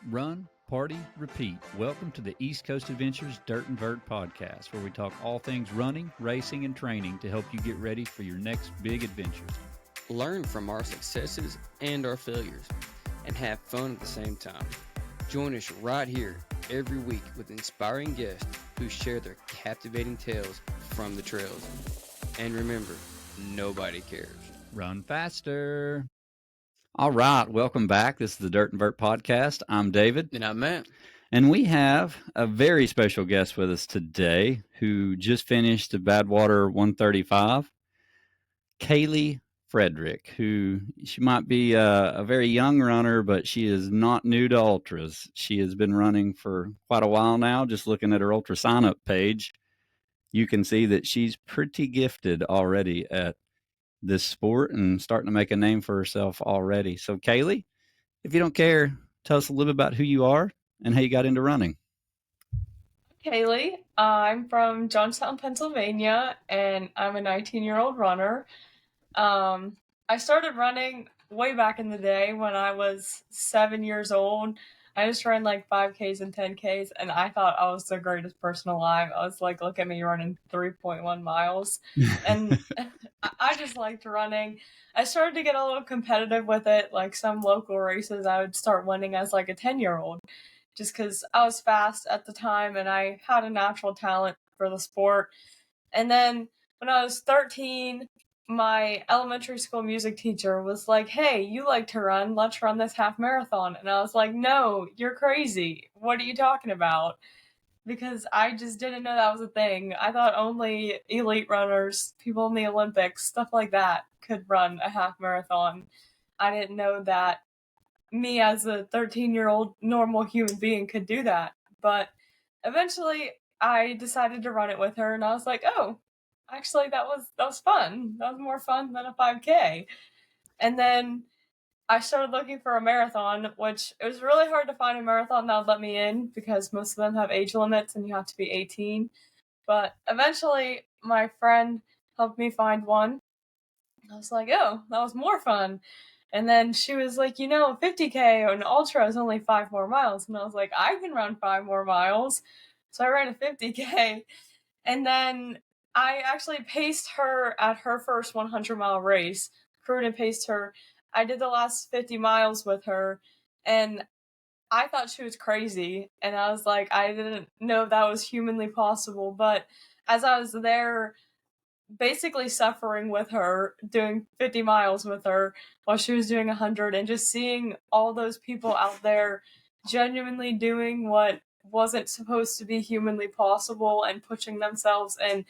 Run, party, repeat. Welcome to the East Coast Adventures Dirt and Vert podcast, where we talk all things running, racing, and training to help you get ready for your next big adventure. Learn from our successes and our failures, and have fun at the same time. Join us right here every week with inspiring guests who share their captivating tales from the trails. And remember, nobody cares. Run faster. All right, welcome back. This is the Dirt and Vert podcast. I'm David. And I'm Matt. And we have a very special guest with us today who just finished the Badwater 135, Kaylee Frederick, who she might be a very young runner, but she is not new to ultras. She has been running for quite a while now. Just looking at her ultra sign-up page, you can see that she's pretty gifted already at this sport and starting to make a name for herself already. So, Kaylee, if you don't care, tell us a little bit about who you are and how you got into running. Kaylee, I'm from Johnstown, Pennsylvania, and I'm a 19-year-old runner. I started running way back in the day when I was 7 years old. I just ran like 5Ks and 10Ks, and I thought I was the greatest person alive. I was like, look at me running 3.1 miles. And I just liked running. I started to get a little competitive with it. Like some local races, I would start winning as like a 10-year-old, just because I was fast at the time and I had a natural talent for the sport. And then when I was 13, my elementary school music teacher was like, hey, you like to run, let's run this half marathon. And I was like, no, you're crazy. What are you talking about? Because I just didn't know that was a thing. I thought only elite runners, people in the Olympics, stuff like that, could run a half marathon. I didn't know that me as a 13-year-old normal human being could do that. But eventually I decided to run it with her, and I was like, oh, actually that was fun. That was more fun than a 5K. And then I started looking for a marathon, which it was really hard to find a marathon that would let me in because most of them have age limits and you have to be 18. But eventually my friend helped me find one. I was like, oh, that was more fun. And then she was like, 50K or an ultra is only 5 more miles. And I was like, I can run 5 more miles. So I ran a 50K. And then I actually paced her at her first 100-mile race. Crewed and paced her. I did the last 50 miles with her. And I thought she was crazy. And I was like, I didn't know that was humanly possible. But as I was there, basically suffering with her, doing 50 miles with her while she was doing 100, and just seeing all those people out there genuinely doing what wasn't supposed to be humanly possible and pushing themselves and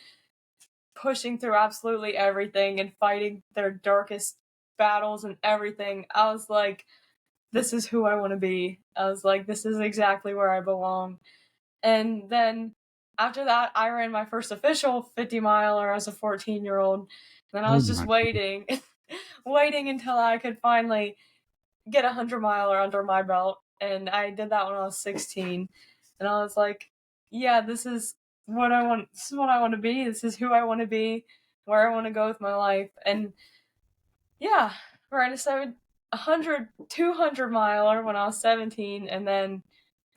pushing through absolutely everything and fighting their darkest battles and everything. I was like, this is who I want to be. I was like, this is exactly where I belong. And then after that, I ran my first official 50-miler as a 14-year-old. Then I was just waiting until I could finally get a 100-miler under my belt. And I did that when I was 16. And I was like, yeah, this is what I want. This is what I want to be. This is who I want to be, where I want to go with my life. And yeah, ran a 200-miler when I was 17, and then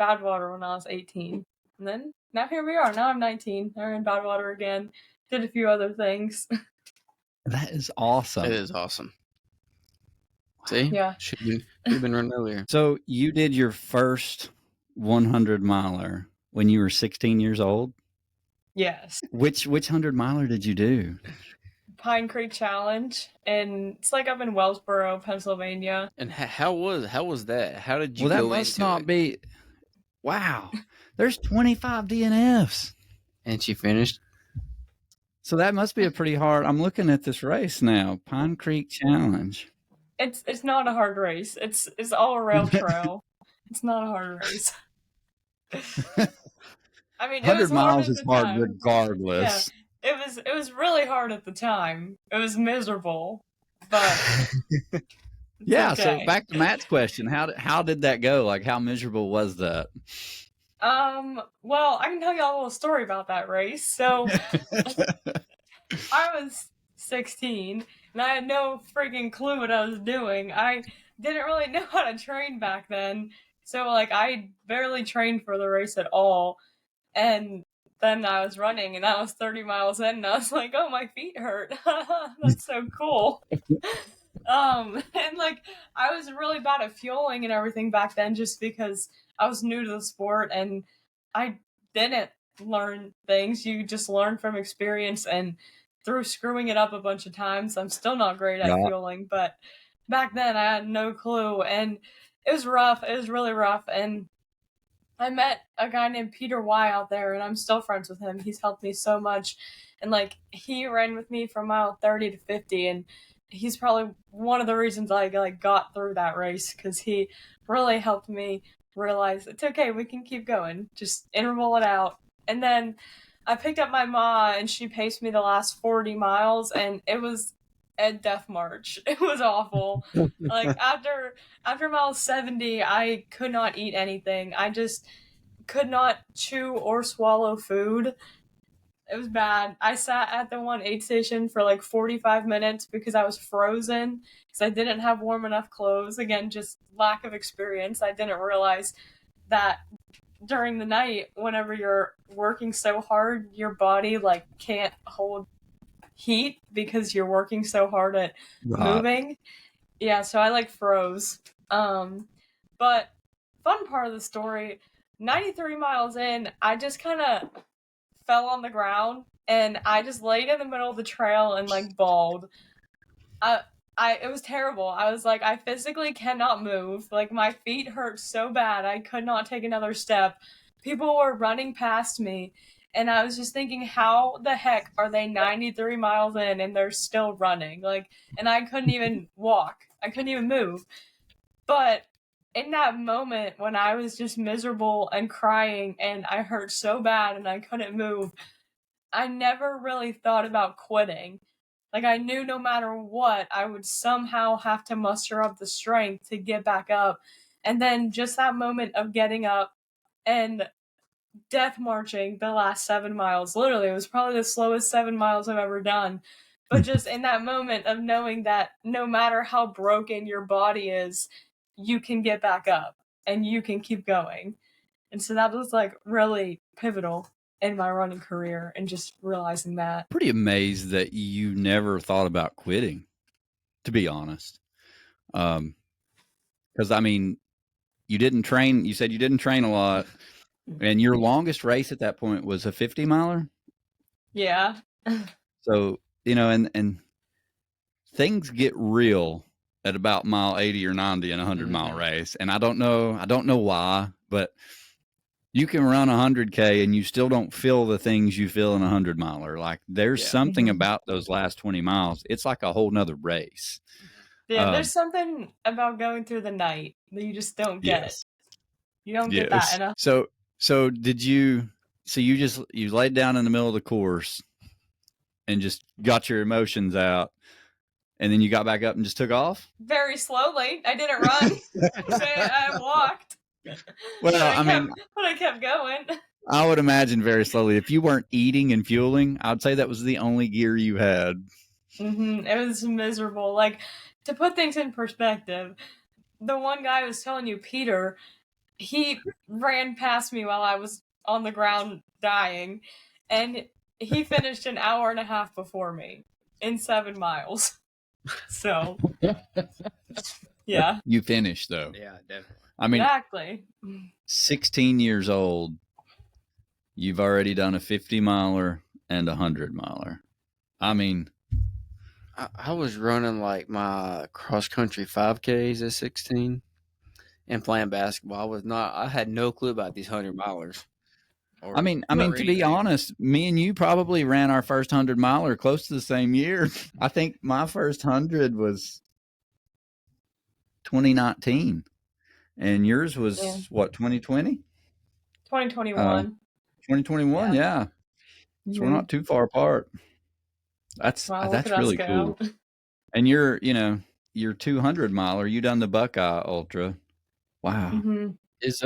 Badwater when I was 18. And then now here we are. Now I'm 19. I'm in Badwater again. Did a few other things. That is awesome. It is awesome. See? Yeah. Should have been running earlier. So you did your first 100-miler when you were 16 years old? Yes. Which 100-miler did you do? Pine Creek Challenge, and it's like up in Wellsboro, Pennsylvania. And how was that? How did you go into that must it? not be... Wow. There's 25 DNFs. And she finished? So that must be a pretty hard... I'm looking at this race now. Pine Creek Challenge. It's not a hard race. It's all a rail trail. It's not a hard race. I mean, 100 miles is hard time. regardless. Yeah, it was really hard at the time. It was miserable, but yeah. Okay. So back to Matt's question: how did that go? Like, how miserable was that? Well, I can tell you a little story about that race. So I was 16 and I had no freaking clue what I was doing. I didn't really know how to train back then. So like I barely trained for the race at all. And then I was running and I was 30 miles in and I was like, oh, my feet hurt. That's so cool. And like I was really bad at fueling and everything back then just because I was new to the sport and I didn't learn things. You just learn from experience, and through screwing it up a bunch of times, I'm still not great at Right. fueling, but back then I had no clue and it was rough. It was really rough. And I met a guy named Peter Y out there, and I'm still friends with him. He's helped me so much, and like he ran with me from mile 30 to 50, and he's probably one of the reasons I like got through that race because he really helped me realize it's okay. We can keep going. Just interval it out, and then I picked up my ma, and she paced me the last 40 miles, and it was a death march. It was awful. Like after mile 70, I could not eat anything. I just could not chew or swallow food. It was bad. I sat at the 1 aid station for like 45 minutes because I was frozen because I didn't have warm enough clothes. Again, just lack of experience. I didn't realize that during the night, whenever you're working so hard, your body like can't hold heat because you're working so hard at moving. Yeah, so I like froze. But fun part of the story, 93 miles in, I just kind of fell on the ground and I just laid in the middle of the trail and like bawled. It was terrible. I was like, I physically cannot move. Like my feet hurt so bad. I could not take another step. People were running past me. And I was just thinking, how the heck are they 93 miles in and they're still running? Like, and I couldn't even walk. I couldn't even move. But in that moment when I was just miserable and crying and I hurt so bad and I couldn't move, I never really thought about quitting. Like I knew no matter what, I would somehow have to muster up the strength to get back up. And then just that moment of getting up and death marching the last 7 miles. Literally, it was probably the slowest 7 miles I've ever done. But just in that moment of knowing that no matter how broken your body is, you can get back up and you can keep going. And so that was like really pivotal in my running career and just realizing that. Pretty amazed that you never thought about quitting, to be honest. Because I mean, you didn't train. You said you didn't train a lot, and your longest race at that point was a 50 miler. Yeah. So and things get real at about mile 80 or 90 in a 100-mile race, and I don't know why, but you can run 100K and you still don't feel the things you feel in a 100-miler. Like there's something about those last 20 miles. It's like a whole nother race. Yeah, there's something about going through the night that you just don't get. You don't get that enough. So did you? So you laid down in the middle of the course and just got your emotions out, and then you got back up and just took off? Very slowly. I didn't run. I walked. Well, but I kept going. I would imagine very slowly. If you weren't eating and fueling, I would say that was the only gear you had. It was miserable. Like, to put things in perspective, the one guy I was telling you, Peter, he ran past me while I was on the ground dying, and he finished an hour and a half before me in 7 miles. So, yeah. You finished, though. Yeah, definitely. I mean, exactly. 16 years old, you've already done a 50-miler and a 100-miler. I mean, I was running like my cross-country 5Ks at 16 and playing basketball. I had no clue about these 100-milers. I mean, to be honest, me and you probably ran our first 100-miler close to the same year. I think my first 100 was 2019, and yours was what, 2020? 2021. 2021, yeah. So we're not too far apart. That's really cool. And your 200-miler, you done the Buckeye Ultra. Wow. Is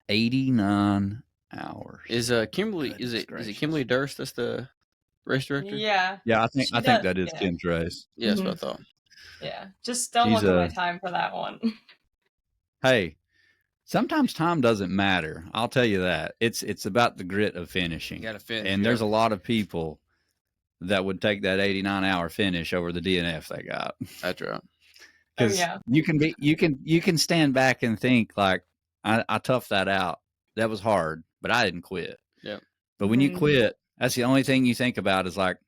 89 hours. Is Kimberly is it Kimberly Durst that's the race director? Yeah. Yeah, I think that is Kim's race. Yeah, that's what I thought. Yeah. Just don't look at my time for that one. Hey, Sometimes time doesn't matter. I'll tell you that. It's about the grit of finishing. You got to finish. And there's a lot of people that would take that 89-hour finish over the DNF they got. That's right. Because you can stand back and think like, I toughed that out. That was hard, but I didn't quit. Yeah. But when you quit, that's the only thing you think about is like,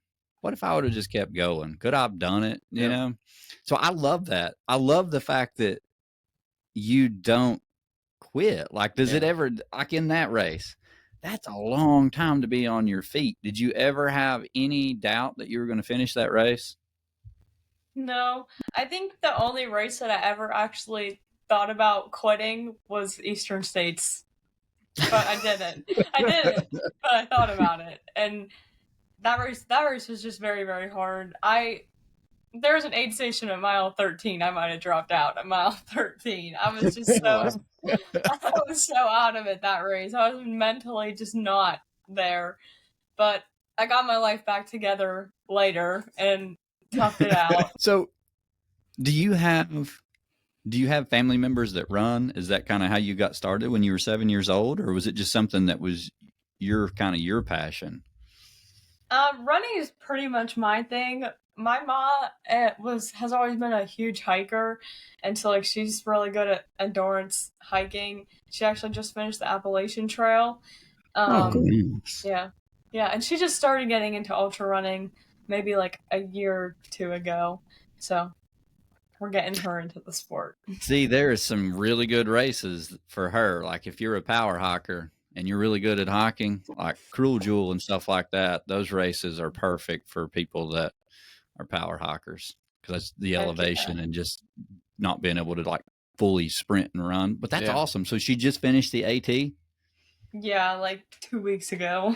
what if I would have just kept going? Could I have done it? You know? So I love that. I love the fact that you don't quit. Like, does it ever, like in that race, that's a long time to be on your feet. Did you ever have any doubt that you were going to finish that race? No, I think the only race that I ever actually thought about quitting was Eastern States, but I didn't. But I thought about it, and that race was just very, very hard. There was an aid station at mile 13. I might have dropped out at mile 13. I was just I was so out of it that race. I was mentally just not there, but I got my life back together later and toughed it out. So, do you have family members that run? Is that kind of how you got started when you were 7 years old, or was it just something that was your passion? Running is pretty much my thing. My mom has always been a huge hiker, and so like she's really good at endurance hiking. She actually just finished the Appalachian Trail. Yeah, and she just started getting into ultra running maybe like a year or two ago. So we're getting her into the sport. See, there is some really good races for her. Like if you're a power hiker and you're really good at hiking, like Cruel Jewel and stuff like that, those races are perfect for people that are power hikers because that's the elevation and just not being able to like fully sprint and run. But that's awesome. So she just finished the AT? Yeah, like 2 weeks ago.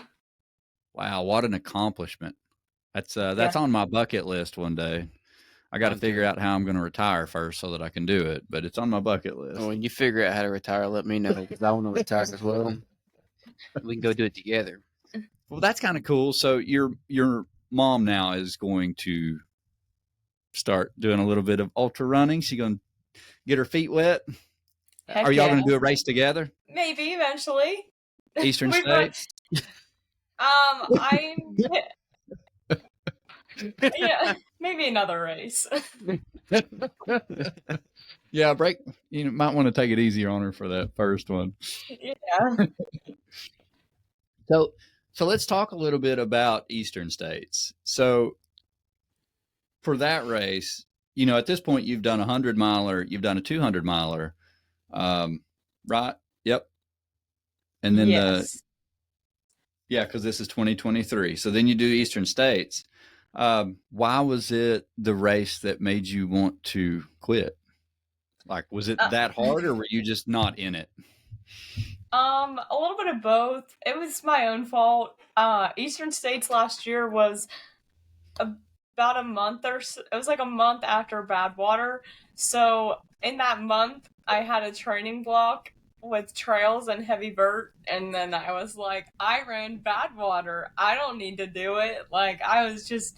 Wow, what an accomplishment. That's on my bucket list one day. I got to figure out how I'm going to retire first so that I can do it, but it's on my bucket list. When you figure out how to retire, let me know because I want to retire as well. We can go do it together. Well, that's kind of cool. So your mom now is going to start doing a little bit of ultra running. She's going to get her feet wet. Heck Are y'all going to do a race together? Maybe eventually. Eastern States? Yeah, maybe another race. Yeah, you might want to take it easier on her for that first one. Yeah. So let's talk a little bit about Eastern States. So for that race, at this point you've done a 100-miler, you've done a 200-miler, right? Yep. And then because this is 2023. So then you do Eastern States. Why was it the race that made you want to quit? Like, was it that hard or were you just not in it? A little bit of both. It was my own fault. Eastern States last year was about a month or so. It was like a month after Badwater. So in that month, I had a training block with trails and heavy vert, and then I was like, I ran Badwater. I don't need to do it. Like, I was just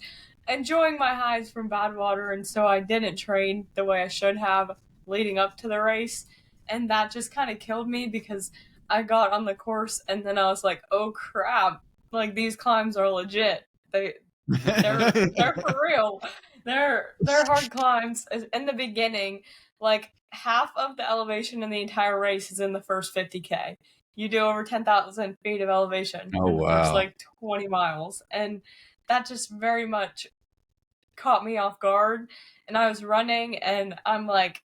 enjoying my highs from Badwater, and so I didn't train the way I should have leading up to the race, and that just kind of killed me because I got on the course and then I was like, oh crap, like these climbs are legit. They're for real. They're hard climbs in the beginning. Like half of the elevation in the entire race is in the first 50K. You do over 10,000 feet of elevation in the first like 20 miles. And that just very much caught me off guard. And I was running and I'm like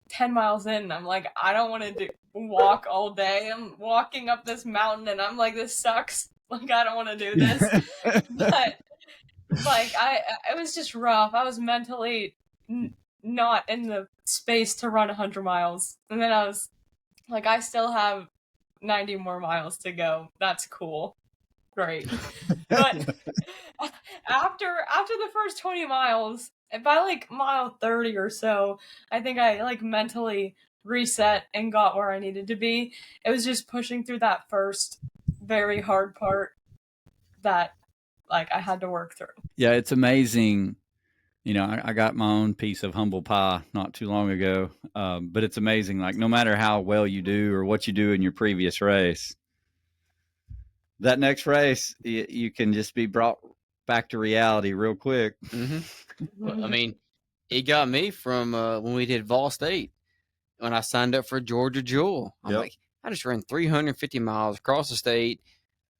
10 miles in. And I'm like, I don't want to walk all day. I'm walking up this mountain and I'm like, this sucks. Like, I don't want to do this. But like, it was just rough. I was mentally not in the space to run 100 miles. And then I was like, I still have 90 more miles to go. That's cool. Great. But after the first 20 miles, by like mile 30 or so, I think I like mentally reset and got where I needed to be. It was just pushing through that first very hard part that like I had to work through. Yeah, it's amazing I got my own piece of humble pie not too long ago, but it's amazing. Like, no matter how well you do or what you do in your previous race, that next race, you can just be brought back to reality real quick. Well, I mean, it got me from when we did Vol State when I signed up for Georgia Jewel. I'm like, I just ran 350 miles across the state,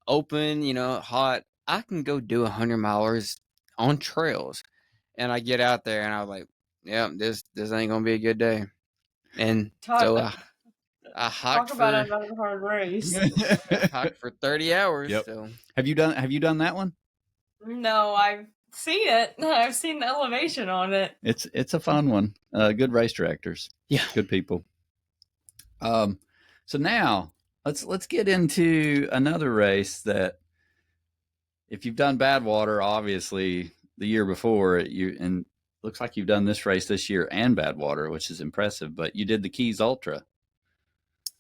open, hot. I can go do 100 miles on trails, and I get out there and I was like, yeah, this ain't gonna be a good day. And so I hiked talk about for another hard race. hiked for 30 hours. Yep. So Have you done that one? No, I've seen it. I've seen the elevation on it. It's a fun one. Good race directors. Yeah. Good people. So now let's get into another race that, if you've done Badwater, obviously the year before, and looks like you've done this race this year and Badwater, which is impressive. But you did the Keys Ultra.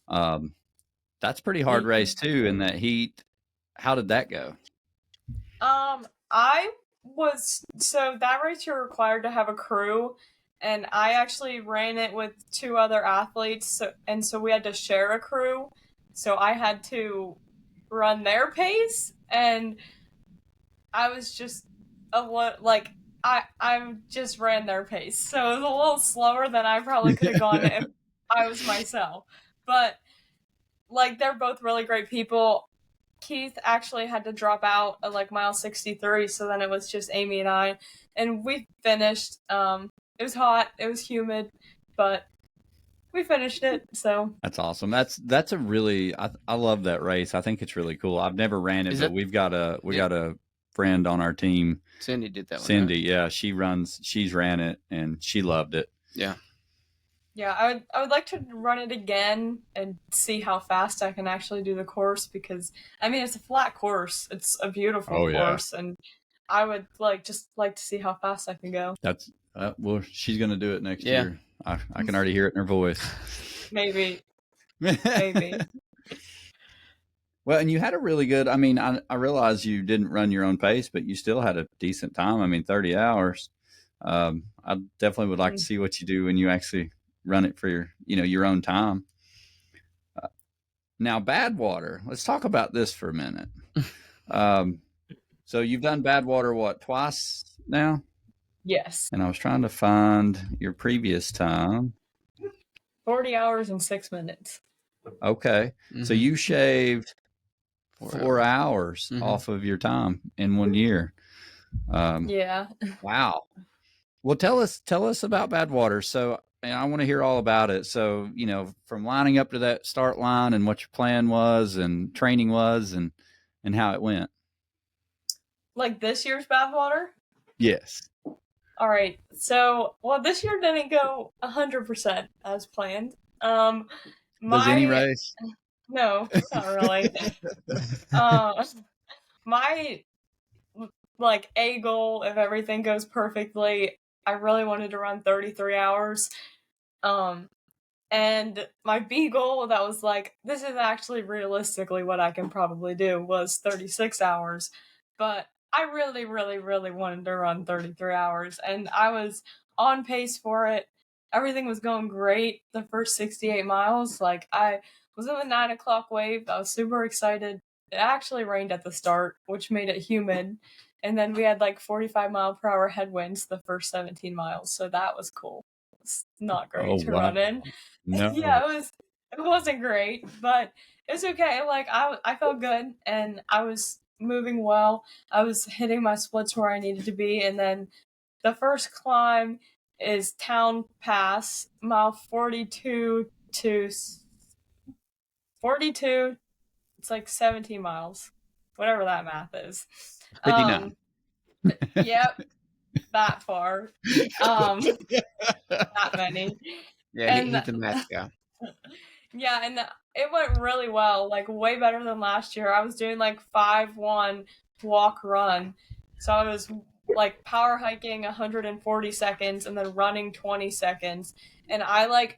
That's a pretty hard race too in that heat. How did that go? So that race you're required to have a crew, and I actually ran it with two other athletes, so we had to share a crew. So I had to run their pace, and I was just I just ran their pace, so it was a little slower than I probably could have gone if I was myself. But like, they're both really great people. Keith actually had to drop out at like mile 63, so then it was just Amy and I, and we finished. It was hot, it was humid, but we finished it. So that's awesome. That's a really, I love that race. I think it's really cool. I've never ran it, but we've got a friend on our team. Cindy did that one. Cindy, yeah, she's ran it and she loved it. Yeah. Yeah, I would like to run it again and see how fast I can actually do the course, because I mean, it's a flat course. It's a beautiful course, and I would just like to see how fast I can go. That's well, she's gonna do it next year. I can already hear it in her voice. Maybe. Well, and you had a really good. I mean, I realize you didn't run your own pace, but you still had a decent time. I mean, 30 hours. I definitely would like to see what you do when you actually run it for your own time. Now, Badwater. Let's talk about this for a minute. So you've done Badwater what, twice now? Yes. And I was trying to find your previous time. 40 hours and 6 minutes. Okay. Mm-hmm. So you shaved 4 hours off of your time in 1 year. Yeah. Wow. Well, tell us about Badwater. So, and I want to hear all about it. So, from lining up to that start line and what your plan was and training was and how it went. Like this year's Badwater? Yes. All right. So, this year didn't go 100% as planned. Does any race? No, not really. My A goal, if everything goes perfectly, I really wanted to run 33 hours. And my B goal that was like, this is actually realistically what I can probably do, was 36 hours. But I really, really, really wanted to run 33 hours, and I was on pace for it. Everything was going great the first 68 miles. Like, I was in the 9 o'clock wave. I was super excited. It actually rained at the start, which made it humid. And then we had 45-mile-per-hour headwinds the first 17 miles. So that was cool. It was not great to run in. No. Yeah, it wasn't great, but it was okay. I felt good, and I was moving well. I was hitting my splits where I needed to be. And then the first climb is Town Pass, mile 42 to 42. It's 17 miles, whatever that math is. 59. Yep, that far. That many. Yeah, he's the math guy. Yeah, and it went really well, way better than last year. I was doing 5-1 walk run. So I was power hiking 140 seconds and then running 20 seconds. And I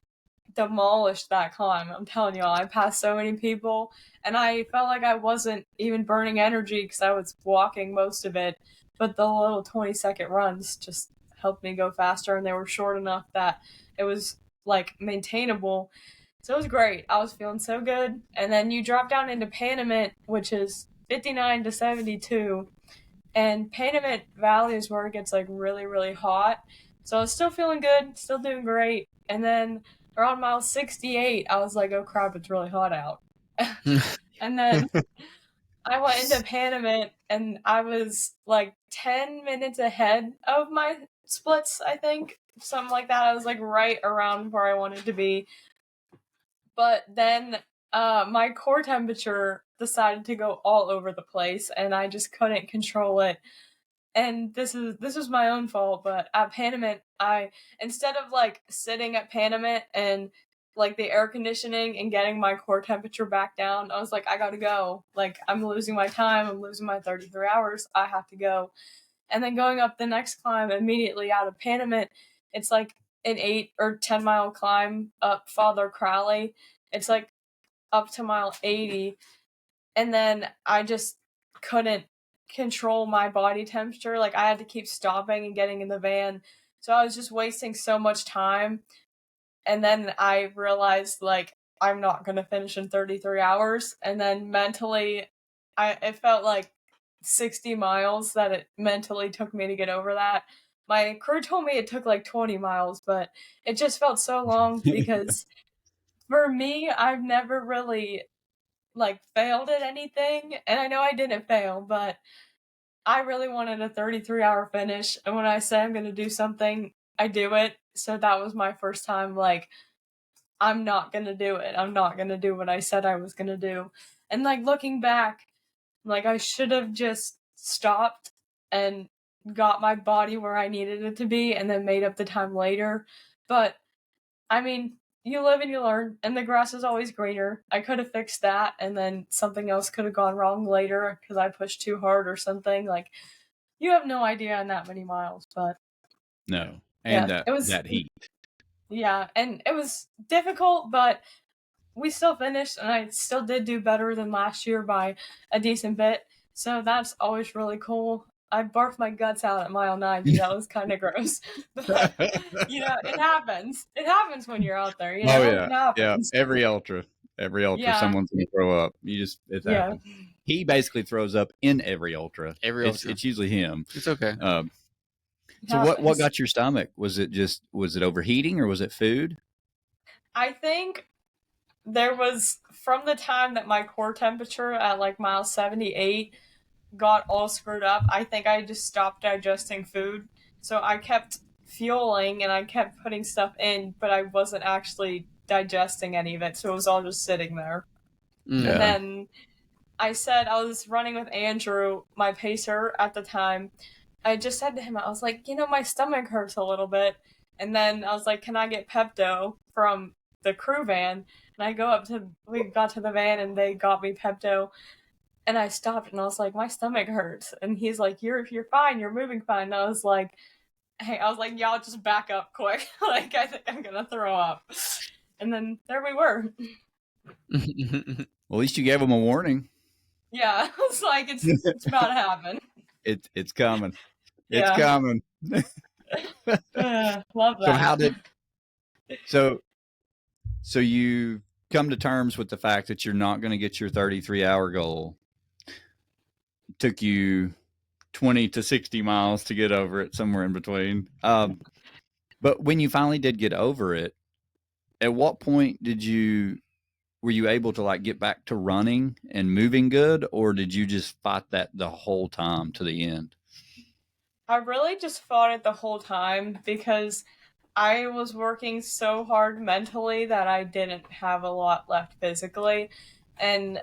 demolished that climb. I'm telling y'all, I passed so many people, and I felt like I wasn't even burning energy because I was walking most of it. But the little 20-second runs just helped me go faster, and they were short enough that it was like maintainable. So it was great. I was feeling so good. And then you drop down into Panamint, which is 59 to 72. And Panamint Valley is where it gets like really, really hot. So I was still feeling good, still doing great. And then around mile 68, I was like, oh crap, it's really hot out. And then I went into Panamint and I was like 10 minutes ahead of my splits, I think. Something like that. I was like right around where I wanted to be. But then my core temperature decided to go all over the place and I just couldn't control it. And this was my own fault, but at Panamint, I, instead of like sitting at Panamint and like the air conditioning and getting my core temperature back down, I was like, I gotta go. Like, I'm losing my time, I'm losing my 33 hours, I have to go. And then going up the next climb immediately out of Panamint, it's like an 8 or 10 mile climb up Father Crowley. It's like up to mile 80. And then I just couldn't control my body temperature. Like, I had to keep stopping and getting in the van. So I was just wasting so much time. And then I realized, like, I'm not going to finish in 33 hours. And then mentally, it felt like 60 miles that it mentally took me to get over that. My crew told me it took like 20 miles, but it just felt so long because for me, I've never really like failed at anything, and I know I didn't fail, but I really wanted a 33-hour finish, and when I say I'm going to do something, I do it. So that was my first time like, I'm not going to do it. I'm not going to do what I said I was going to do. And like looking back, like I should have just stopped and got my body where I needed it to be and then made up the time later. But I mean, you live and you learn, and the grass is always greener. I could have fixed that, and then something else could have gone wrong later because I pushed too hard or something. Like, you have no idea on that many miles, but No. yeah, And it was, that heat. yeah, and it was difficult, but we still finished, and I still did do better than last year by a decent bit. So that's always really cool. I barfed my guts out at mile 90. That was kind of gross. But, you know, it happens. It happens when you're out there, you know? Oh yeah, It yeah. happens. Every ultra, Yeah, someone's gonna throw up. It's yeah. happened. He basically throws up in every ultra. Every ultra. It's usually him. It's okay. So what Happens. got your stomach? Was it overheating or was it food? I think there was, from the time that my core temperature at like mile 78 got all screwed up, I think I just stopped digesting food. So I kept fueling and I kept putting stuff in, but I wasn't actually digesting any of it. So it was all just sitting there. Mm. And then I said, I was running with Andrew, my pacer at the time. I just said to him, I was like, you know, my stomach hurts a little bit. And then I was like, can I get Pepto from the crew van? And we got to the van and they got me Pepto. And I stopped and I was like, my stomach hurts. And he's like, you're fine, you're moving fine. And I was like, hey, y'all just back up quick. Like, I think I'm gonna throw up. And then there we were. Well, at least you gave him a warning. Yeah, I was like, it's about to happen. It's coming. Yeah. It's coming. Love that. So you come to terms with the fact that you're not going to get your 33-hour goal. It took you 20 to 60 miles to get over it, somewhere in between. But when you finally did get over it, at what point were you able to like get back to running and moving good, or did you just fight that the whole time to the end? I really just fought it the whole time because I was working so hard mentally that I didn't have a lot left physically. And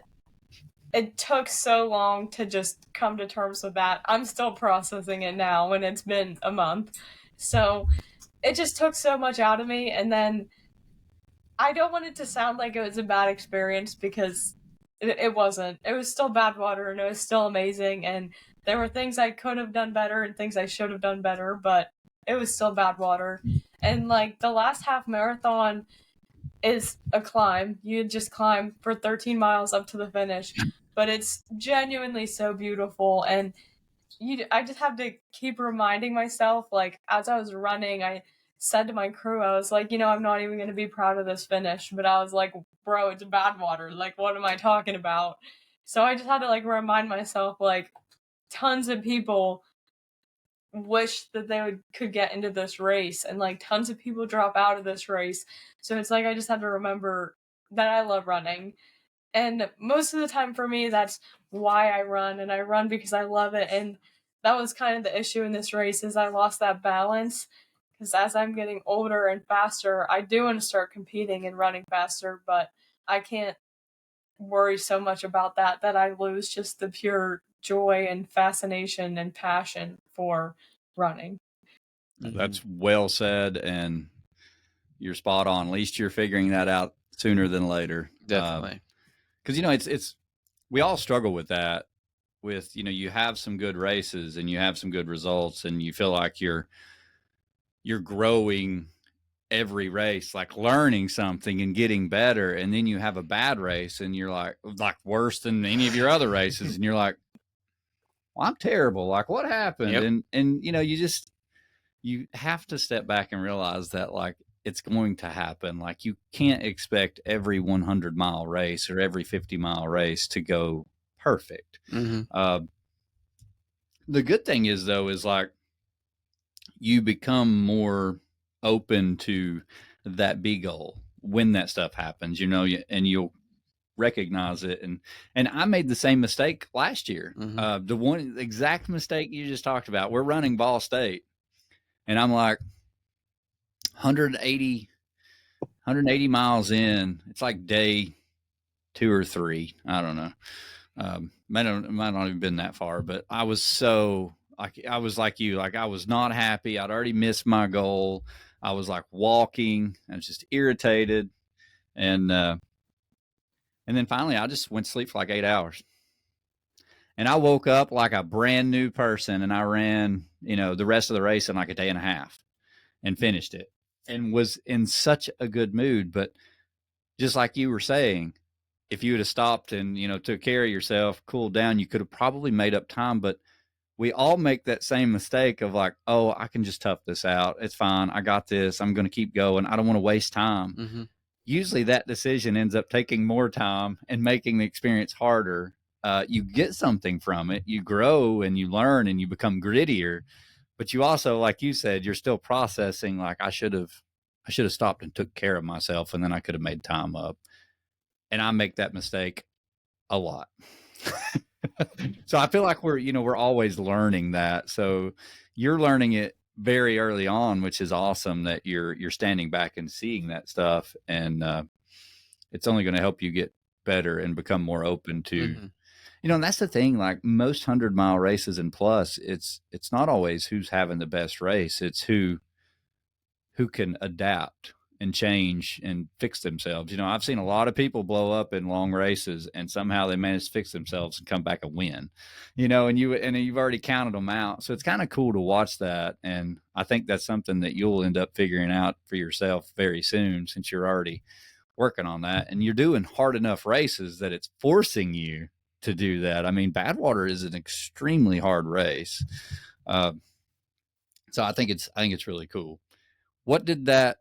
it took so long to just come to terms with that. I'm still processing it now when it's been a month. So it just took so much out of me. And then I don't want it to sound like it was a bad experience because it wasn't. It was still Badwater and it was still amazing. And there were things I could have done better and things I should have done better, but it was still Badwater. And like the last half marathon is a climb. You just climb for 13 miles up to the finish, but it's genuinely so beautiful. And I just have to keep reminding myself, like, as I was running, I said to my crew, I was like, I'm not even going to be proud of this finish, but I was like, bro, it's Badwater. Like, what am I talking about? So I just had to, like, remind myself, like, tons of people wish that could get into this race, and like tons of people drop out of this race. So it's like I just had to remember that I love running. And most of the time for me, that's why I run, and I run because I love it. And that was kind of the issue in this race, is I lost that balance, because as I'm getting older and faster, I do want to start competing and running faster, but I can't worry so much about that I lose just the pure joy and fascination and passion for running. That's well said, and you're spot on. At least you're figuring that out sooner than later. Definitely. Because it's we all struggle with that. With you have some good races and you have some good results, and you feel like you're growing every race, like learning something and getting better, and then you have a bad race and you're like worse than any of your other races, and you're like, well, I'm terrible. Like, what happened? Yep. And you have to step back and realize that, like, it's going to happen. Like, you can't expect every 100-mile race or every 50-mile race to go perfect. Mm-hmm. The good thing is, though, is like you become more open to that big goal when that stuff happens, and you'll recognize it. And I made the same mistake last year. Mm-hmm. The one exact mistake you just talked about. We're running Ball State, and I'm like 180 miles in. It's like day 2 or 3. I don't know. Might not have been that far, but I was so I was like you. Like, I was not happy. I'd already missed my goal. I was like walking. I was just irritated, and then finally I just went to sleep for like 8 hours. And I woke up like a brand new person, and I ran, the rest of the race in like a day and a half and finished it, and was in such a good mood. But just like you were saying, if you would have stopped and, took care of yourself, cooled down, you could have probably made up time. But we all make that same mistake of like, oh, I can just tough this out. It's fine. I got this. I'm going to keep going. I don't want to waste time. Mm-hmm. Usually that decision ends up taking more time and making the experience harder. You get something from it. You grow and you learn and you become grittier. But you also, like you said, you're still processing, like, I should have stopped and took care of myself, and then I could have made time up. And I make that mistake a lot. So I feel like we're always learning that. So you're learning it very early on, which is awesome that you're standing back and seeing that stuff. And it's only going to help you get better and become more open to, Mm-hmm. And that's the thing, like most 100-mile races and plus, it's not always who's having the best race. It's who can adapt and change and fix themselves. I've seen a lot of people blow up in long races, and somehow they manage to fix themselves and come back and win. And you've already counted them out. So it's kind of cool to watch that. And I think that's something that you'll end up figuring out for yourself very soon, since you're already working on that, and you're doing hard enough races that it's forcing you to do that. I mean, Badwater is an extremely hard race. So I think it's really cool. What did that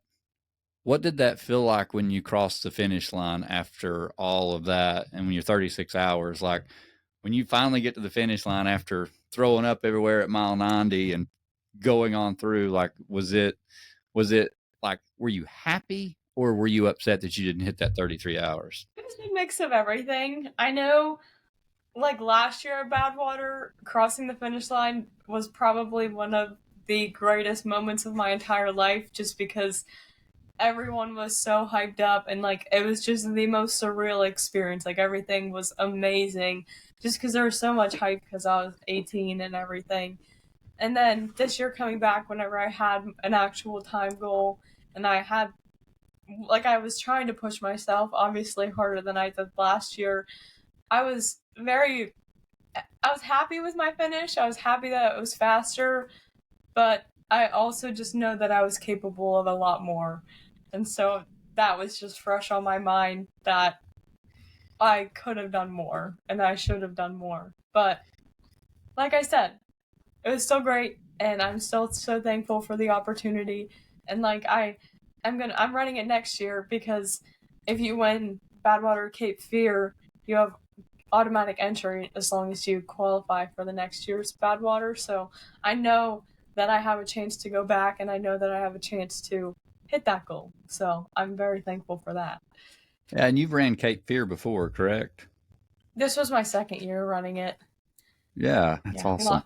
feel like when you crossed the finish line after all of that, and when you're 36 hours, like when you finally get to the finish line after throwing up everywhere at mile 90 and going on through, like, was it like, were you happy or were you upset that you didn't hit that 33 hours? It was a mix of everything. I know, like last year at Badwater, crossing the finish line was probably one of the greatest moments of my entire life, just because everyone was so hyped up, and like it was just the most surreal experience. Like everything was amazing, just because there was so much hype because I was 18 and everything. And then this year coming back, whenever I had an actual time goal, and I was trying to push myself, obviously harder than I did last year. I was happy with my finish. I was happy that it was faster, but I also just know that I was capable of a lot more. And so that was just fresh on my mind, that I could have done more and I should have done more. But like I said, it was still great, and I'm still so thankful for the opportunity. And like I'm running it next year because if you win Badwater Cape Fear, you have automatic entry as long as you qualify for the next year's Badwater. So I know that I have a chance to go back, and I know that I have a chance to hit that goal. So I'm very thankful for that. Yeah, and you've ran Cape Fear before, correct? This was my second year running it. Yeah, that's Yeah, awesome.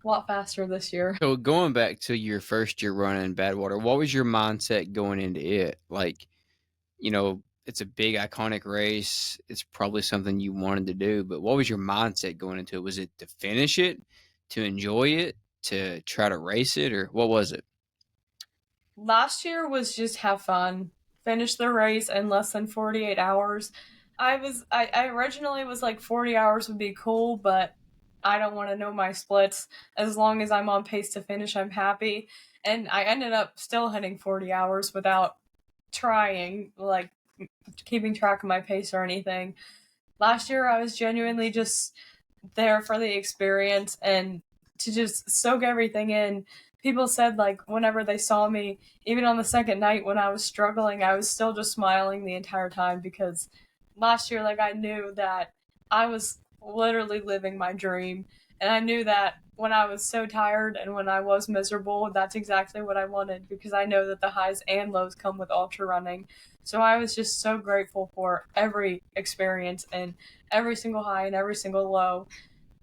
a lot faster this year. So going back to your first year running Badwater, what was your mindset going into it? Like, it's a big iconic race. It's probably something you wanted to do, but what was your mindset going into it? Was it to finish it, to enjoy it, to try to race it, or what was it? Last year was just have fun. Finish the race in less than 48 hours. I originally was like 40 hours would be cool, but I don't want to know my splits. As long as I'm on pace to finish, I'm happy. And I ended up still hitting 40 hours without trying, like keeping track of my pace or anything. Last year I was genuinely just there for the experience and to just soak everything in. People said like whenever they saw me, even on the second night when I was struggling, I was still just smiling the entire time because last year like I knew that I was literally living my dream, and I knew that when I was so tired and when I was miserable, that's exactly what I wanted because I know that the highs and lows come with ultra running. So I was just so grateful for every experience and every single high and every single low.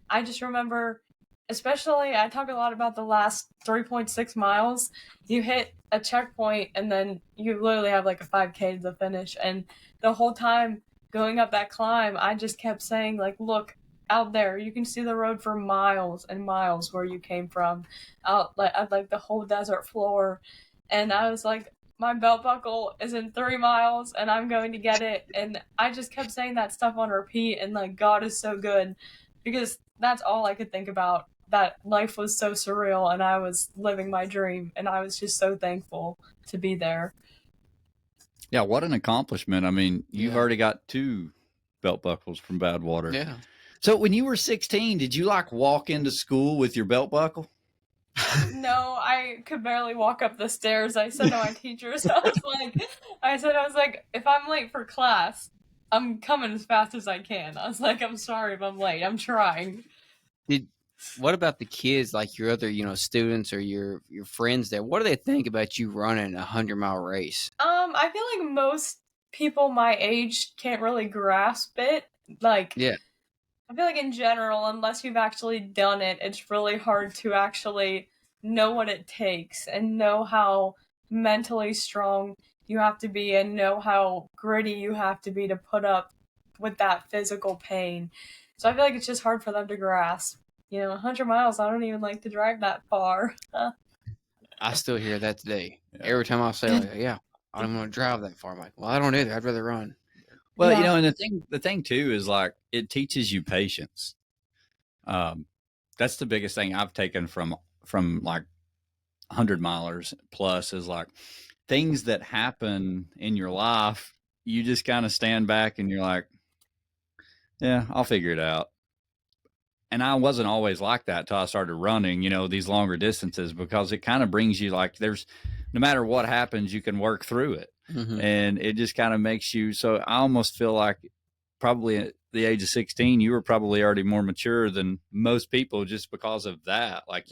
I just remember, especially, I talk a lot about the last 3.6 miles. You hit a checkpoint and then you literally have like a 5K to finish. And the whole time going up that climb, I just kept saying, like, look out there, you can see the road for miles and miles where you came from, out like at like the whole desert floor. And I was like, my belt buckle is in 3 miles and I'm going to get it. And I just kept saying that stuff on repeat. And like, God is so good because that's all I could think about. That life was so surreal and I was living my dream and I was just so thankful to be there. Yeah, what an accomplishment. I mean, you've Yeah. already got 2 belt buckles from Badwater. Yeah. So when you were 16, did you like walk into school with your belt buckle? No, I could barely walk up the stairs. I said to my teachers, I was like, if I'm late for class, I'm coming as fast as I can. I was like, I'm sorry if I'm late. I'm trying. Did What about the kids, like your other, students or your friends there? What do they think about you running a 100-mile race? I feel like most people my age can't really grasp it. Like, Yeah. I feel like in general, unless you've actually done it, it's really hard to actually know what it takes and know how mentally strong you have to be and know how gritty you have to be to put up with that physical pain. So I feel like it's just hard for them to grasp. 100 miles, I don't even like to drive that far. I still hear that today. Yeah. Every time I say, like, yeah, I don't want to drive that far. I'm like, well, I don't either. I'd rather run. Well, Yeah. and the thing too is like it teaches you patience. Um, that's the biggest thing I've taken from like 100 milers plus is like things that happen in your life. You just kind of stand back and you're like, yeah, I'll figure it out. And I wasn't always like that till I started running, these longer distances because it kind of brings you like there's no matter what happens, you can work through it. Mm-hmm. And it just kind of makes you so I almost feel like probably at the age of 16, you were probably already more mature than most people just because of that. Like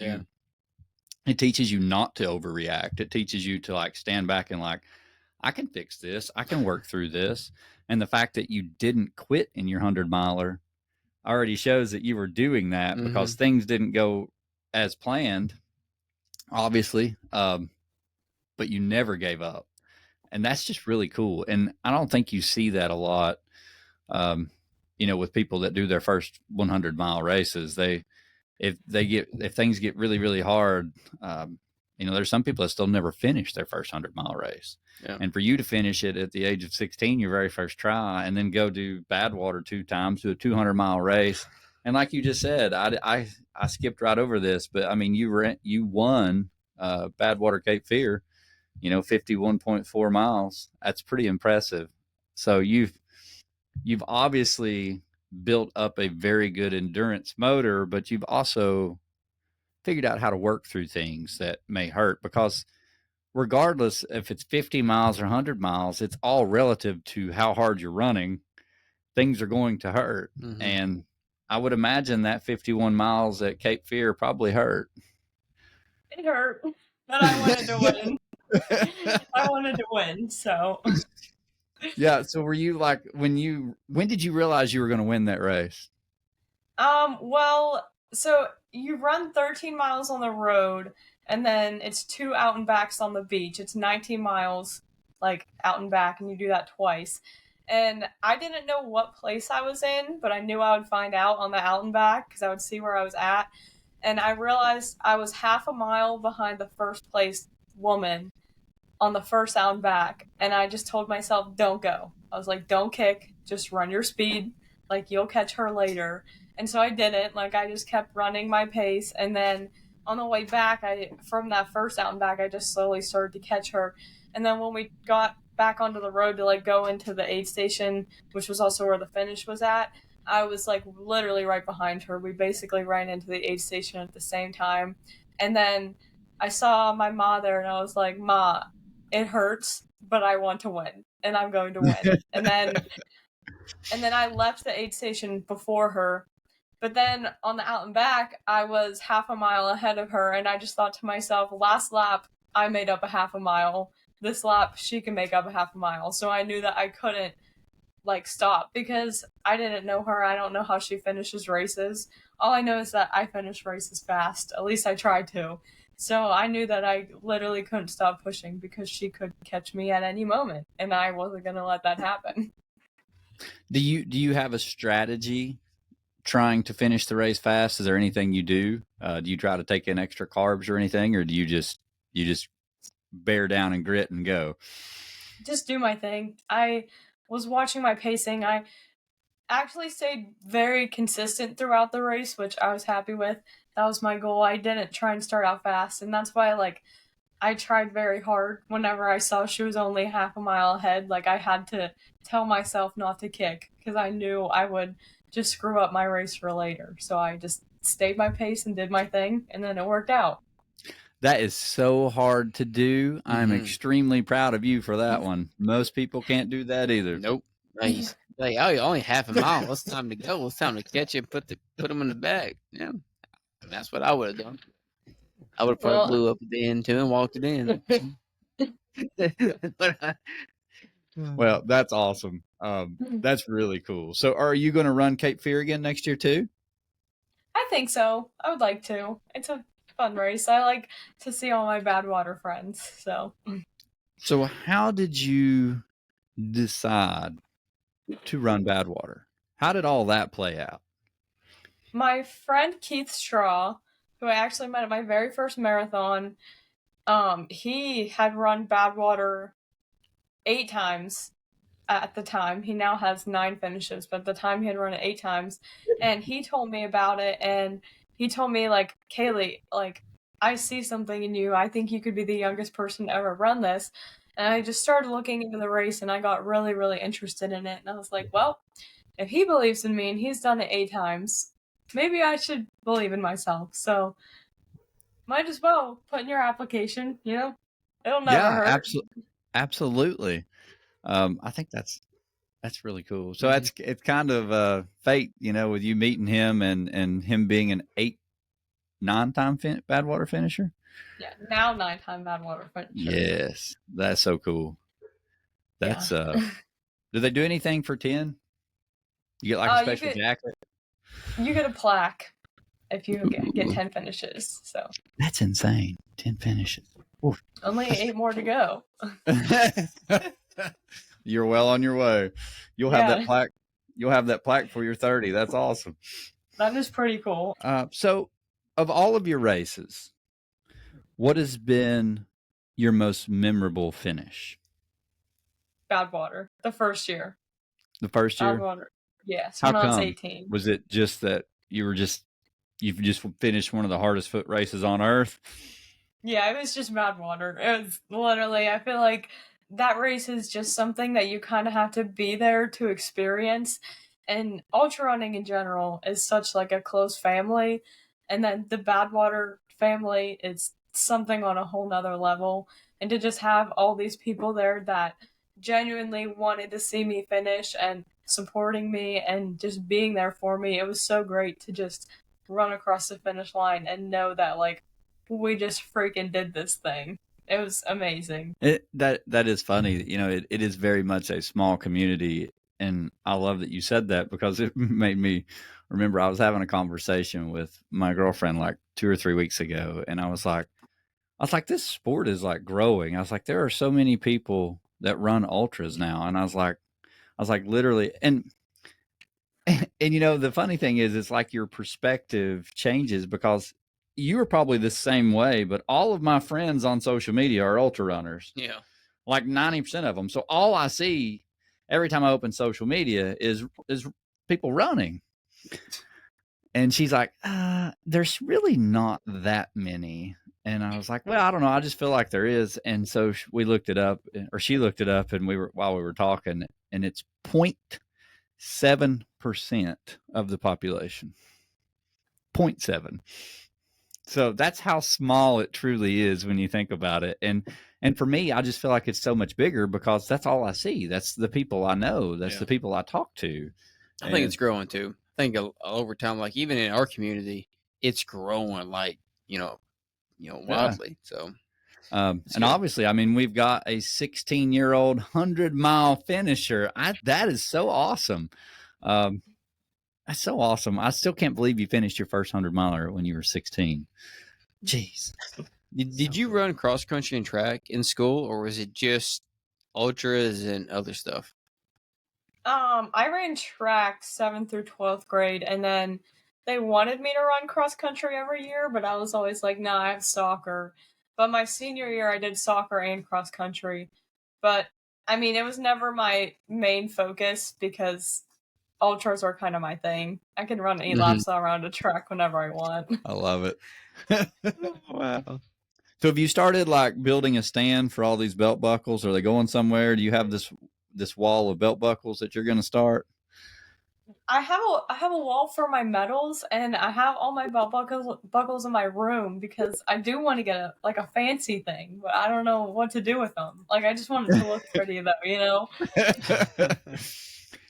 it teaches you not to overreact. It teaches you to like stand back and like, I can fix this. I can work through this. And the fact that you didn't quit in your 100 miler already shows that you were doing that because things didn't go as planned, obviously. But you never gave up. And that's just really cool. And I don't think you see that a lot. With people that do their first 100-mile races, if things get really, really hard, there's some people that still never finish their first 100-mile race. Yeah. And for you to finish it at the age of 16, your very first try, and then go do Badwater 2 times, do a 200-mile race. And like you just said, I skipped right over this, but I mean, you won Badwater Cape Fear, 51.4 miles. That's pretty impressive. So you've obviously built up a very good endurance motor, but you've also figured out how to work through things that may hurt, because regardless if it's 50 miles or 100 miles, it's all relative to how hard you're running. Things are going to hurt. Mhm. And I would imagine that 51 miles at Cape Fear probably hurt. It hurt, but I wanted to win. I wanted to win, so. Yeah. So were you like, when did you realize you were going to win that race? Well, so you run 13 miles on the road, and then it's 2 out and backs on the beach. It's 19 miles, like, out and back, and you do that twice. And I didn't know what place I was in, but I knew I would find out on the out and back because I would see where I was at. And I realized I was half a mile behind the first place woman on the first out and back. And I just told myself, don't go. I was like, don't kick, just run your speed. Like, you'll catch her later. And so I didn't. Like, I just kept running my pace. And then on the way back, from that first out and back, I just slowly started to catch her. And then when we got back onto the road to, like, go into the aid station, which was also where the finish was at, I was, like, literally right behind her. We basically ran into the aid station at the same time. And then I saw my ma there, and I was like, Ma, it hurts, but I want to win, and I'm going to win. And then I left the aid station before her. But then on the out and back, I was half a mile ahead of her, and I just thought to myself, last lap, I made up a half a mile. This lap, she can make up a half a mile. So I knew that I couldn't, like, stop because I didn't know her. I don't know how she finishes races. All I know is that I finish races fast. At least I try to. So I knew that I literally couldn't stop pushing because she could catch me at any moment, and I wasn't going to let that happen. Do you have a strategy trying to finish the race fast? Is there anything you do? Do you try to take in extra carbs or anything, or do you just bear down and grit and go? Just do my thing. I was watching my pacing. I actually stayed very consistent throughout the race, which I was happy with. That was my goal. I didn't try and start out fast, and that's why, like, I tried very hard whenever I saw she was only half a mile ahead. Like, I had to tell myself not to kick because I knew I would just screw up my race for later. So I just stayed my pace and did my thing, and then it worked out. That is so hard to do. I'm extremely proud of you for that one. Most people can't do that either. Nope. Nice. Like, oh, only half a mile. It's time to go. It's time to catch it. Put them in the bag. Yeah, that's what I would have done. I would have probably blew up at the end too and walked it in. Well, that's awesome. That's really cool. So, are you going to run Cape Fear again next year too? I think so. I would like to. It's a fun race. I like to see all my Badwater friends. So how did you decide to run Badwater? How did all that play out? My friend Keith Straw, who I actually met at my very first marathon, he had run Badwater 8 times at the time. He now has 9 finishes, but at the time he had run it 8 times. And he told me about it, and he told me, like, Kaylee, like, I see something in you. I think you could be the youngest person to ever run this. And I just started looking into the race, and I got really, really interested in it. And I was like, well, if he believes in me and he's done it 8 times, maybe I should believe in myself. So might as well put in your application, you know? It'll never hurt. Absolutely. I think that's really cool. So it's kind of fate, you know, with you meeting him and him being an 9-time Badwater finisher. Yeah, now 9-time Badwater finisher. Yes, that's so cool. That's do they do anything for 10? You get like a special jacket? You get a plaque if you get 10 finishes. So that's insane. 10 finishes. Oof. Only 8 more to go. You're well on your way. You'll have that plaque. You'll have that plaque for your 30. That's awesome. That is pretty cool. So, of all of your races, what has been your most memorable finish? Badwater, the first year. The first year? Badwater. Yes, when I was 18. Was it just that you've just finished one of the hardest foot races on earth? Yeah, it was just Badwater. It was literally, I feel like that race is just something that you kind of have to be there to experience. And ultra running in general is such like a close family. And then the Badwater family is something on a whole nother level. And to just have all these people there that genuinely wanted to see me finish and supporting me and just being there for me, it was so great to just run across the finish line and know that, like, we just freaking did this thing. It was amazing. That is funny. It is very much a small community, and I love that you said that because it made me remember I was having a conversation with my girlfriend like 2 or 3 weeks ago, and I was like, this sport is like growing. I was like, there are so many people that run ultras now, and I was like, literally, and the funny thing is, it's like your perspective changes because you were probably the same way, but all of my friends on social media are ultra runners. Yeah. Like 90% of them. So all I see every time I open social media is people running. And she's like, there's really not that many. And I was like, well, I don't know. I just feel like there is. And so we looked it up, or she looked it up, and while we were talking, and it's 0.7% of the population. 0.7. So that's how small it truly is when you think about it. And for me, I just feel like it's so much bigger because that's all I see. That's the people I know. That's the people I talk to. I think it's growing too. I think over time, like even in our community, it's growing like, wildly. So, and good. obviously, I mean, we've got a 16-year-old 100-mile finisher. That is so awesome. That's so awesome. I still can't believe you finished your first 100-miler when you were 16. Jeez. Did you run cross country and track in school, or was it just ultras and other stuff? I ran track 7th through 12th grade, and then they wanted me to run cross country every year, but I was always like, nah, I have soccer. But my senior year, I did soccer and cross country. But, I mean, it was never my main focus because ultras are kind of my thing. I can run 8 laps around a track whenever I want. I love it. Wow. So have you started like building a stand for all these belt buckles? Are they going somewhere? Do you have this wall of belt buckles that you're going to start? I have a wall for my medals, and I have all my belt buckles in my room because I do want to get a fancy thing, but I don't know what to do with them. Like, I just want it to look pretty though, you know?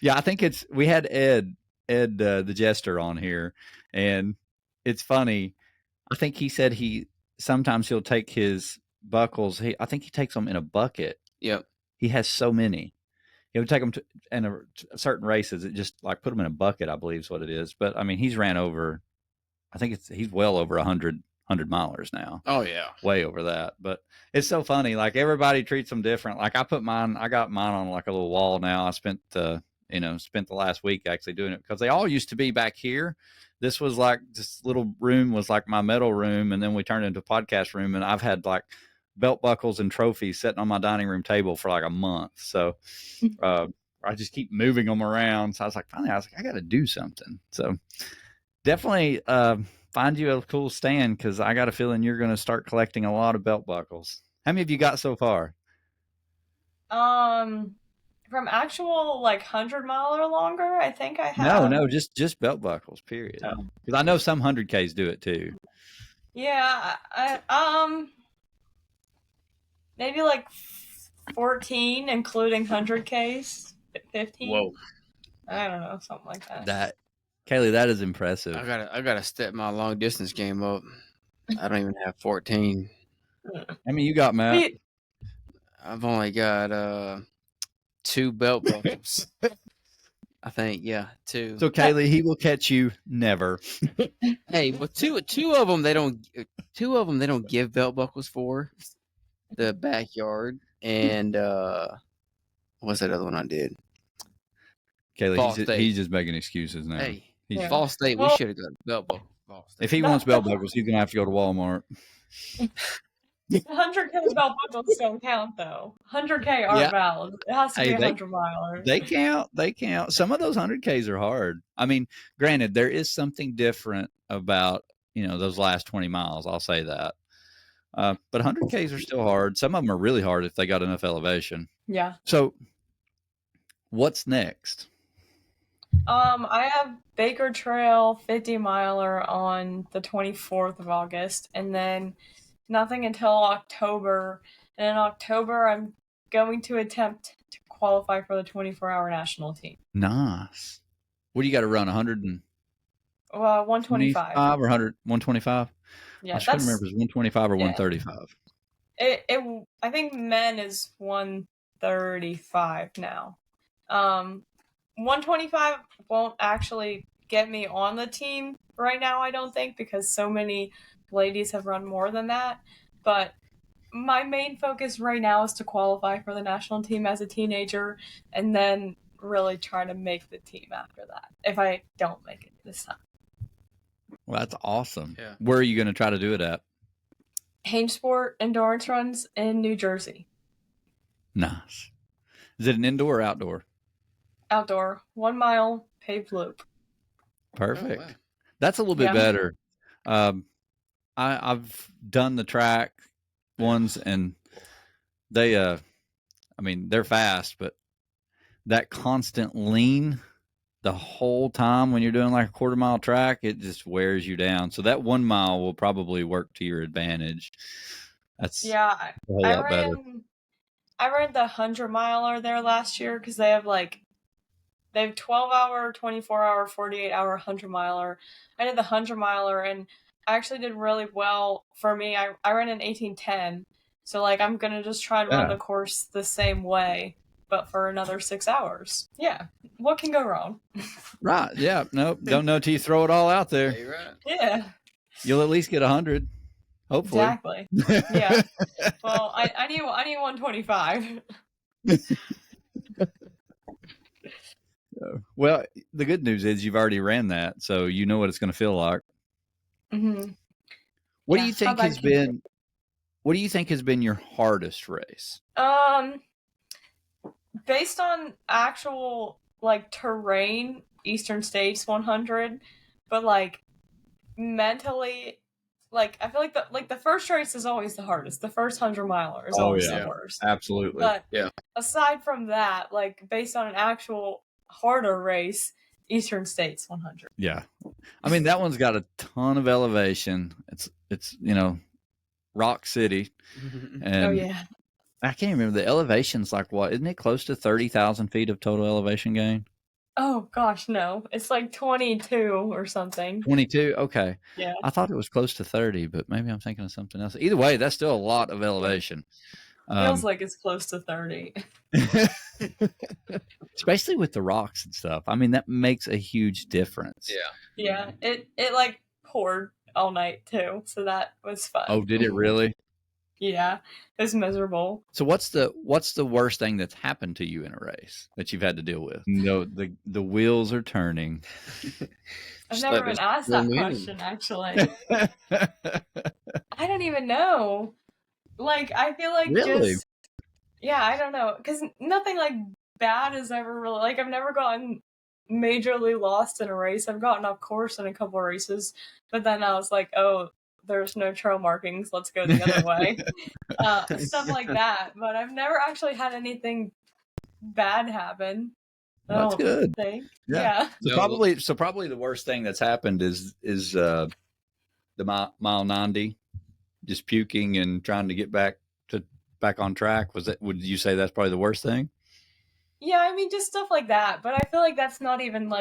Yeah, I think we had Ed the jester on here, and it's funny. I think he said sometimes he'll take his buckles. I think he takes them in a bucket. Yep. He has so many. He would take them in certain races. It just like put them in a bucket, I believe is what it is. But I mean, he's ran over. I think he's well over 100 milers now. Oh yeah, way over that. But it's so funny. Like everybody treats them different. Like I got mine on like a little wall now. I spent the last week actually doing it because they all used to be back here. This was like this little room was like my medal room, and then we turned it into a podcast room. And I've had like belt buckles and trophies sitting on my dining room table for like a month. So I just keep moving them around. So I was like, finally, I got to do something. So definitely find you a cool stand because I got a feeling you're going to start collecting a lot of belt buckles. How many have you got so far? From actual like 100-mile or longer, I think I have. No, just belt buckles, period. Because I know some 100Ks do it too. Yeah, maybe like 14, including 100Ks. 15. Whoa. I don't know, something like that. Kaylee, that is impressive. I gotta step my long distance game up. I don't even have 14. I mean, you got Matt. I've only got 2 belt buckles. I think, yeah, 2. So Kaylee, he will catch you never. Hey, well, two of them they don't give belt buckles for the backyard, and what's that other one I did? Kaylee, he's just making excuses now. Hey, Fall State, we should have got belt buckles. If he wants belt buckles, he's gonna have to go to Walmart. 100K belt buckles don't count though. 100K aren't valid. It has to be 100-miler. They count. Some of those 100Ks are hard. I mean, granted, there is something different about those last 20 miles. I'll say that. But 100Ks are still hard. Some of them are really hard if they got enough elevation. Yeah. So, what's next? I have Baker Trail 50 miler on the 24th of August, and then nothing until October. And in October, I'm going to attempt to qualify for the 24-hour national team. Nice. What do you got to run? 125. 125 or 125? Yeah, I was trying to remember if it was 125 or 135. I think men is 135 now. 125 won't actually get me on the team right now, I don't think, because so many ladies have run more than that. But my main focus right now is to qualify for the national team as a teenager and then really try to make the team after that, if I don't make it this time. Well, that's awesome. Yeah. Where are you going to try to do it at? Hamesport endurance runs in New Jersey. Nice. Is it an indoor or outdoor? Outdoor, 1 mile paved loop. Perfect. Oh, wow. That's a little bit better. I've done the track ones, and they, they're fast, but that constant lean the whole time when you're doing like a quarter-mile track, it just wears you down. So that 1 mile will probably work to your advantage. That's a whole lot better. I ran the 100-miler there last year because they have 12-hour, 24-hour, 48-hour 100-miler. I did the 100-miler, and I actually did really well for me. I ran an 18:10, so I'm gonna just try and run the course the same way, but for another 6 hours. Yeah, what can go wrong? Right? Yeah. Nope. Don't know till you throw it all out there. Yeah, you're right. Yeah. You'll at least get 100. Hopefully. Exactly. Yeah. Well, I need 125. Well, the good news is you've already ran that, so you know what it's going to feel like. Mm-hmm. What do you think has been? What do you think has been your hardest race? Based on actual terrain, Eastern States 100, but mentally, I feel like the first race is always the hardest. The first 100-miler is always the worst. Absolutely. But aside from that, based on an actual harder race, Eastern States 100. Yeah, I mean that one's got a ton of elevation. It's Rock City, and oh yeah, I can't remember the elevation's like what? Isn't it close to 30,000 feet of total elevation gain? Oh gosh, no, it's 22 or something. 22. Okay. Yeah, I thought it was close to 30, but maybe I'm thinking of something else. Either way, that's still a lot of elevation. Feels like it's close to 30. Especially with the rocks and stuff. I mean, that makes a huge difference. Yeah. It poured all night too, so that was fun. Oh, did it really? Yeah, it was miserable. So what's the worst thing that's happened to you in a race that you've had to deal with? No, the wheels are turning. I've never been asked that question, actually. I don't even know. I feel like really? I don't know, because nothing bad has ever really I've never gotten majorly lost in a race. I've gotten off course in a couple of races, but then I was like, oh, there's no trail markings, let's go the other way. Stuff like that, but I've never actually had anything bad happen. That's good. Yeah. So probably the worst thing that's happened is the mile 90, just puking and trying to get back on track. Would you say that's probably the worst thing? Yeah, I mean, just stuff like that, but I feel like that's not even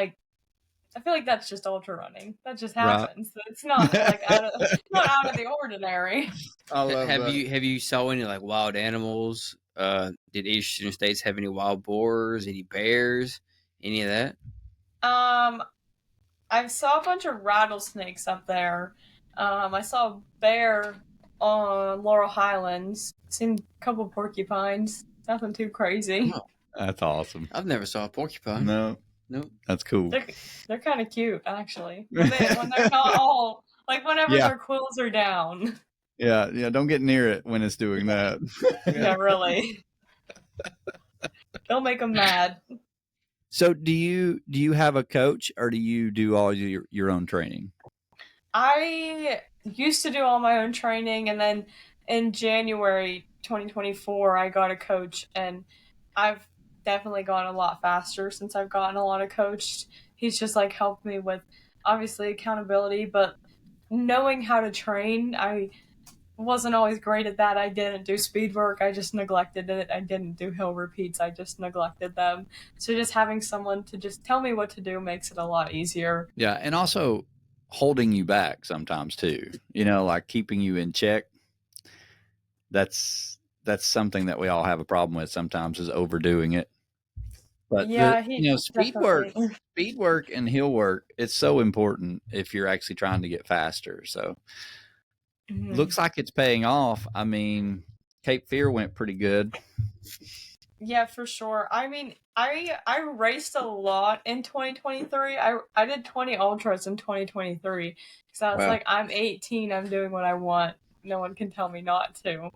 I feel like that's just ultra running. That just happens. Right. It's not out of the ordinary. Have you saw any wild animals? Did Eastern States have any wild boars, any bears, any of that? I saw a bunch of rattlesnakes up there. I saw a bear on Laurel Highlands. Seen a couple porcupines. Nothing too crazy. Oh, that's awesome. I've never saw a porcupine. No. That's cool. They're kind of cute, actually. When they're not all whenever their quills are down. Yeah. Don't get near it when it's doing that. Yeah, really. They'll make them mad. So, do you have a coach, or do you do all your own training? I used to do all my own training, and then in January 2024, I got a coach, and I've definitely gone a lot faster since I've gotten a lot of coached. he's just like helped me with obviously accountability, but knowing how to train. I wasn't always great at that. I didn't do speed work. I just neglected it. I didn't do hill repeats. I just neglected them. So just having someone to just tell me what to do makes it a lot easier. Yeah, and also holding you back sometimes too. Like keeping you in check. That's something that we all have a problem with sometimes is overdoing it. But Yeah, he definitely. speed work and hill work, it's so important if you're actually trying to get faster. So Mhm. looks like it's paying off. I mean, Cape Fear went pretty good. Yeah, for sure. I mean, I raced a lot in 2023. I did 20 ultras in 2023 because I was Wow. like, I'm 18. I'm doing what I want. No one can tell me not to.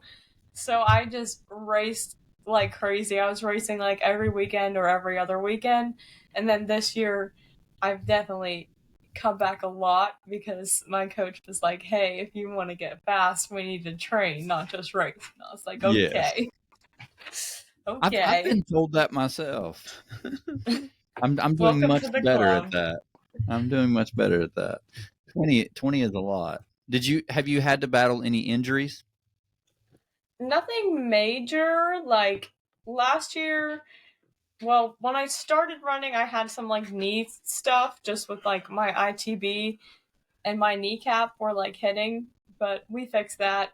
So I just raced like crazy. I was racing like every weekend or every other weekend. And then this year, I've definitely come back a lot because my coach was like, hey, if you want to get fast, we need to train, not just race. And I was like, Yes. okay. I've Okay. been told that myself. I'm doing Welcome to much the better at club. that. I'm doing much better at that. 20 is a lot. Have you had to battle any injuries? Nothing major. Like last year, well, when I started running, I had some like knee stuff just with like my ITB and my kneecap were like hitting, but we fixed that.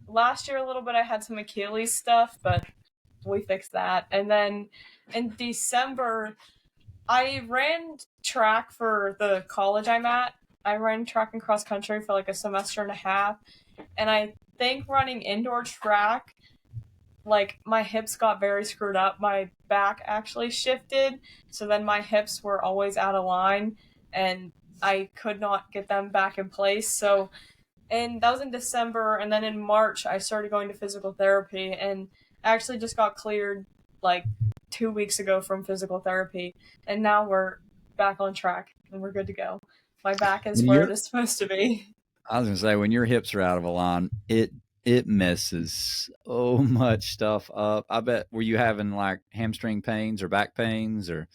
Last year a little bit I had some Achilles stuff, but we fixed that. And then in December I ran track for the college I'm at. I ran track and cross country for like a semester and a half, and I think running indoor track, like my hips got very screwed up. My back actually shifted, so then my hips were always out of line and I could not get them back in place. So, and that was in December, and then in March I started going to physical therapy, and I actually just got cleared like 2 weeks ago from physical therapy, and now we're back on track and we're good to go. My back is When where it you're is supposed to be. I was gonna say when your hips are out of line, it messes so much stuff up. I bet were you having like hamstring pains or back pains or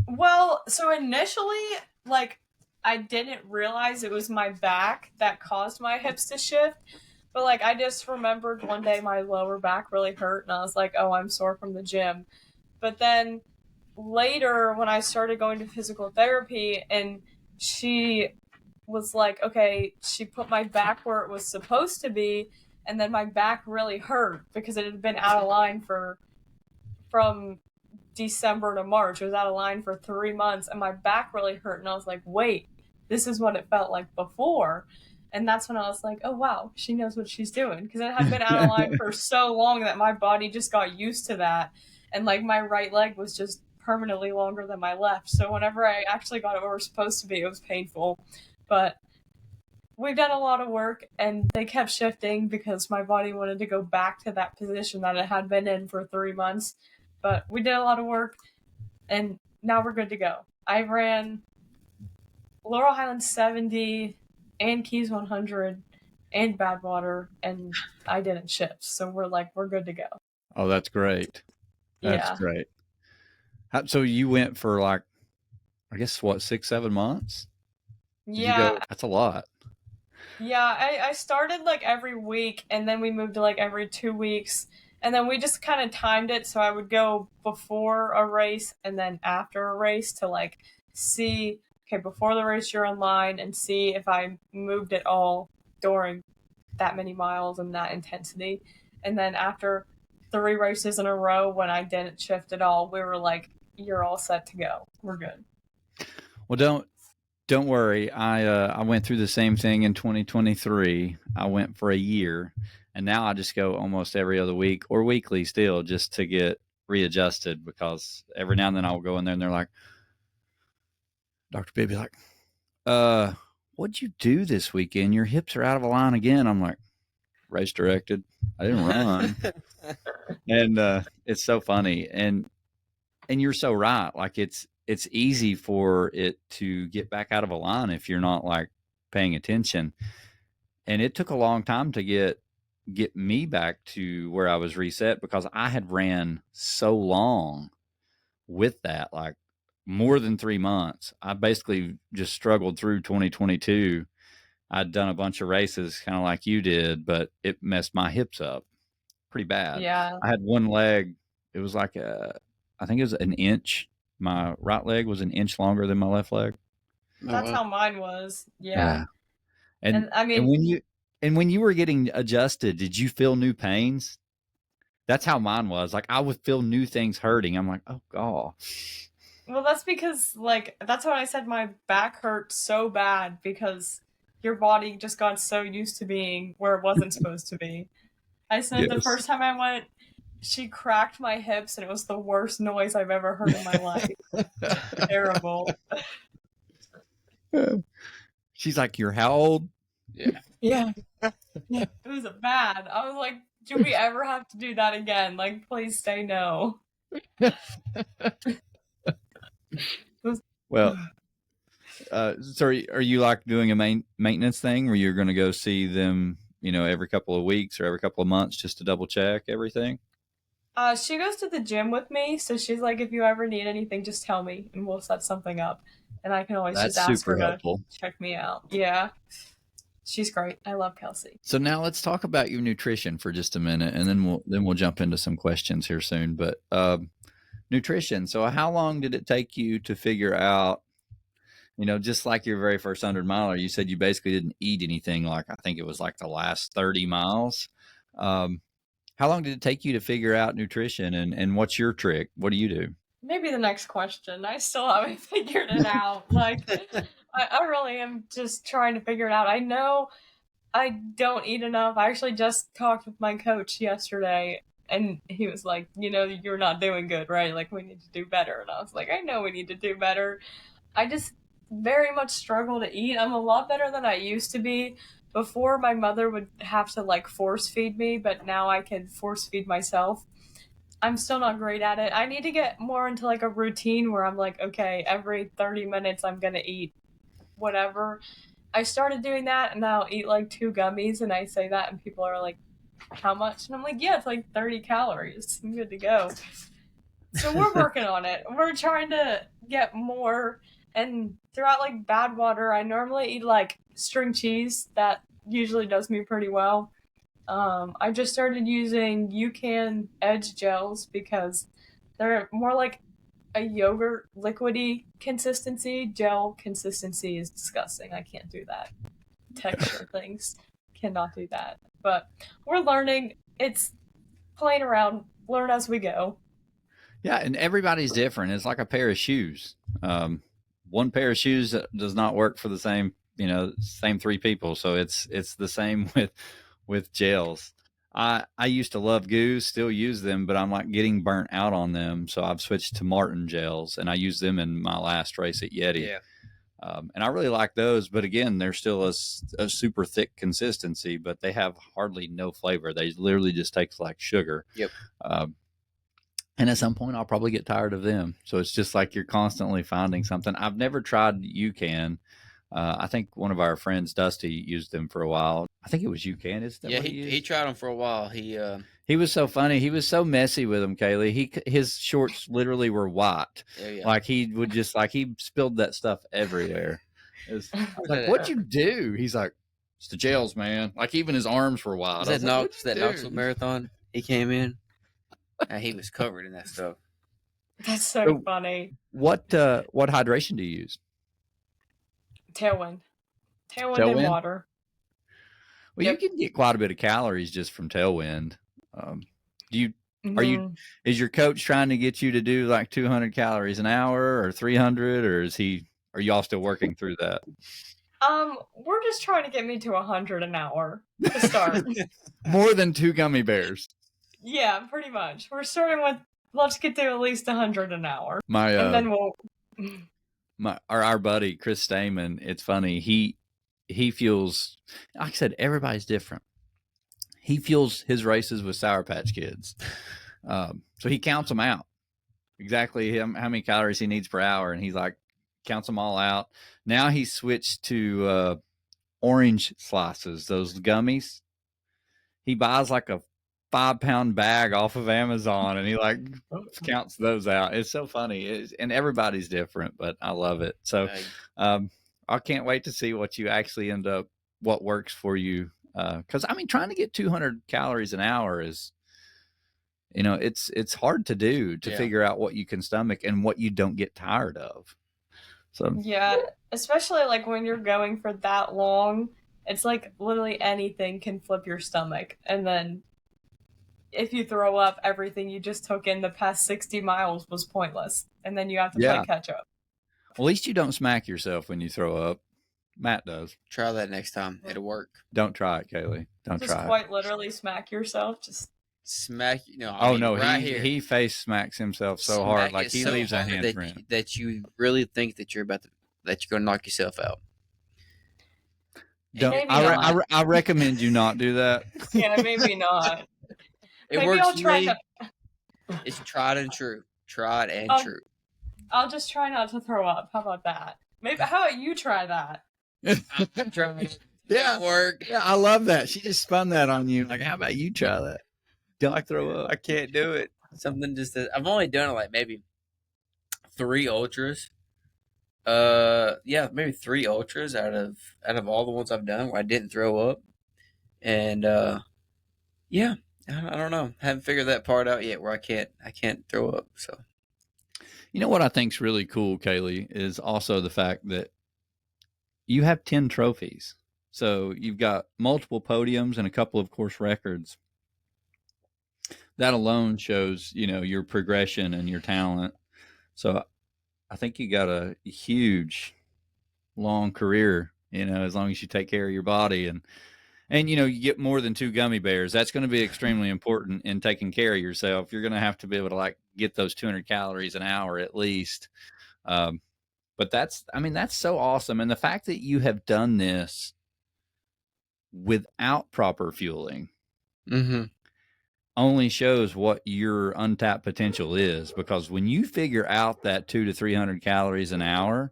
Well, so initially, like, I didn't realize it was my back that caused my hips to shift. But, like, I just remembered one day my lower back really hurt, and I was like, oh, I'm sore from the gym. But then later, when I started going to physical therapy, and she was like, okay, she put my back where it was supposed to be, and then my back really hurt because it had been out of line from December to March. It was out of line for 3 months, and my back really hurt. And I was like, wait, this is what it felt like before. And that's when I was like, oh, wow, she knows what she's doing. Because it had been out of line for so long that my body just got used to that. And like my right leg was just permanently longer than my left. So whenever I actually got it where it was supposed to be, it was painful. But we've done a lot of work and they kept shifting because my body wanted to go back to that position that it had been in for 3 months. But we did a lot of work and now we're good to go. I ran Laurel Highlands 70 and Keys 100 and Badwater, and I didn't shift. So we're good to go. oh, that's great. That's Yeah. great. So you went for like I guess what 6 7 months? Did you Yeah. go? That's a lot. Yeah, I started like every week and then we moved to like every 2 weeks. And then we just kind of timed it so I would go before a race and then after a race to like see, okay, before the race you're in line and see if I moved at all during that many miles and that intensity. And then after 3 races in a row when I didn't shift at all, we were like, you're all set to go. We're good. Well, don't worry. I went through the same thing in 2023. I went for a year, and now I just go almost every other week or weekly still just to get readjusted because every now and then I'll go in there and they're like, Doctor Baby, like, what'd you do this weekend? Your hips are out of line again. I'm like, race directed. I didn't run, and it's so funny and you're so right. Like it's easy for it to get back out of a line if you're not like paying attention. And it took a long time to get me back to where I was reset because I had ran so long with that. Like more than 3 months. I basically just struggled through 2022. I'd done a bunch of races kind of like you did, but it messed my hips up pretty bad. Yeah, I had one leg, it was like I think it was an inch. My right leg was an inch longer than my left leg. that's how mine was. Yeah. Yeah. And And I and mean, when you were getting adjusted, did you feel new pains? That's how mine was. Like I would feel new things hurting. I'm like, oh god. well, that's because, like, that's what I said my back hurt so bad because your body just got so used to being where it wasn't supposed to be. I said the Yes. first time I went, she cracked my hips and it was the worst noise I've ever heard in my life. Terrible. She's like, you're how old? Yeah. Yeah. It was bad. I was like, do we ever have to do that again? Like, please say no. Well, so are you like doing a maintenance thing where you're going to go see them, every couple of weeks or every couple of months just to double check everything? She goes to the gym with me, so she's like, if you ever need anything, just tell me and we'll set something up. And I can always just That's ask her super to helpful. check me out. Yeah. She's great. I love Kelsey. So now let's talk about your nutrition for just a minute, and then we'll jump into some questions here soon. But nutrition. So how long did it take you to figure out? Just like your very first 100 miler, you said you basically didn't eat anything. Like I think it was like the last 30 miles. How long did it take you to figure out nutrition, and what's your trick? What do you do? Maybe the next question. I still haven't figured it out. Like, I really am just trying to figure it out. I know I don't eat enough. I actually just talked with my coach yesterday, and he was like, you're not doing good, right? Like, we need to do better. And I was like, I know we need to do better. I just very much struggle to eat. I'm a lot better than I used to be. Before, my mother would have to, like, force feed me, but now I can force feed myself. I'm still not great at it. I need to get more into, like, a routine where I'm like, okay, every 30 minutes I'm going to eat whatever. I started doing that, and I'll eat like 2 gummies, and I say that, and people are like, how much? And I'm like, yeah, it's like 30 calories. I'm good to go. So we're working on it. We're trying to get more. And throughout like Badwater, I normally eat like string cheese. That usually does me pretty well. I just started using UCAN Edge gels because they're more like a yogurt liquidy consistency. Gel consistency is disgusting. I can't do that. Texture things cannot do that. But we're learning. It's playing around, learn as we go. Yeah, and everybody's different. It's like a pair of shoes. One pair of shoes does not work for the same 3 people. So it's the same with gels. I used to love Goose, still use them, but I'm like getting burnt out on them. So I've switched to Martin gels, and I used them in my last race at Yeti. Yeah. And I really like those, but again, they're still a super thick consistency, but they have hardly no flavor. They literally just taste like sugar. Yep. And at some point, I'll probably get tired of them. So it's just like you're constantly finding something. I've never tried UCAN. I think one of our friends, Dusty, used them for a while. I think it was UCAN. Is that Yeah, what he tried them for a while. He was so funny. He was so messy with them, Kaylee. His shorts literally were white. Yeah. Like he would just he spilled that stuff everywhere. I was like, "What'd you do?" He's like, "It's the gels, man." Like even his arms were white. Was that Knoxville Marathon? He came in, and he was covered in that stuff. That's so funny. What hydration do you use? Tailwind and water. Well, you can get quite a bit of calories just from Tailwind. Is your coach trying to get you to do like 200 calories an hour or 300, or are y'all still working through that? We're just trying to get me to 100 an hour to start. More than 2 gummy bears. Yeah, pretty much. We're starting with, let's get to at least 100 an hour. And then we'll... Our buddy, Chris Stamen, it's funny. He fuels, like I said, everybody's different. He fuels his races with Sour Patch Kids. So he counts them out. Exactly how many calories he needs per hour. And he's like, counts them all out. Now he's switched to orange slices, those gummies. He buys like a 5-pound bag off of Amazon, and he like counts those out. It's so funny, and everybody's different, but I love it. So I can't wait to see what you actually end up, what works for you. Because I mean, trying to get 200 calories an hour is, it's hard to do, to figure out what you can stomach and what you don't get tired of. So yeah, especially like when you're going for that long, it's like literally anything can flip your stomach, and then if you throw up, everything you just took in the past 60 miles was pointless, and then you have to play catch up. At least you don't smack yourself when you throw up. Matt does. Try that next time. It'll work. Don't try it, Kaylee. Don't just try it. Quite literally smack yourself. Just smack. He face smacks himself so hard, like he leaves a handprint. That you really think that you're going to knock yourself out. I recommend you not do that. Yeah, maybe not. Maybe works. I'll try to... It's tried and true. Tried and true. I'll just try not to throw up. How about that? Maybe. How about you try that? Yeah, work. Yeah, I love that. She just spun that on you. Like, how about you try that? Don't throw up. I can't do it. Something just that I've only done like maybe 3 ultras. Maybe 3 ultras out of all the ones I've done where I didn't throw up. And I don't know. Haven't figured that part out yet where I can't throw up. So you know what I think's really cool, Kaylee, is also the fact that you have 10 trophies. So you've got multiple podiums and a couple of course records. That alone shows, your progression and your talent. So I think you got a huge, long career, as long as you take care of your body and you get more than 2 gummy bears. That's going to be extremely important in taking care of yourself. You're going to have to be able to get those 200 calories an hour at least. But that's so awesome. And the fact that you have done this without proper fueling only shows what your untapped potential is, because when you figure out that 200 to 300 calories an hour,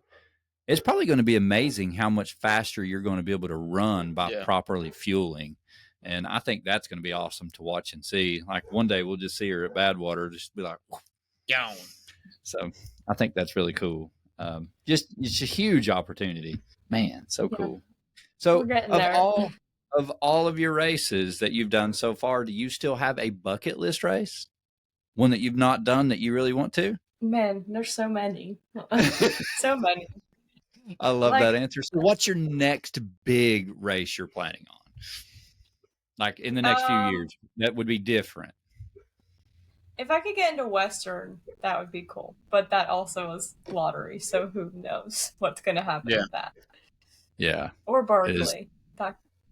it's probably going to be amazing how much faster you're going to be able to run by properly fueling. And I think that's going to be awesome to watch and see. Like one day we'll just see her at Badwater, just be like, gone. So I think that's really cool. It's a huge opportunity, man. So cool. So of all of your races that you've done so far, do you still have a bucket list race? One that you've not done that you really want to? Man, there's so many. So many. I love that answer. So what's your next big race you're planning on? Like in the next few years, that would be different. If I could get into Western, that would be cool. But that also is lottery, so who knows what's going to happen with that. Yeah. Or Barkley.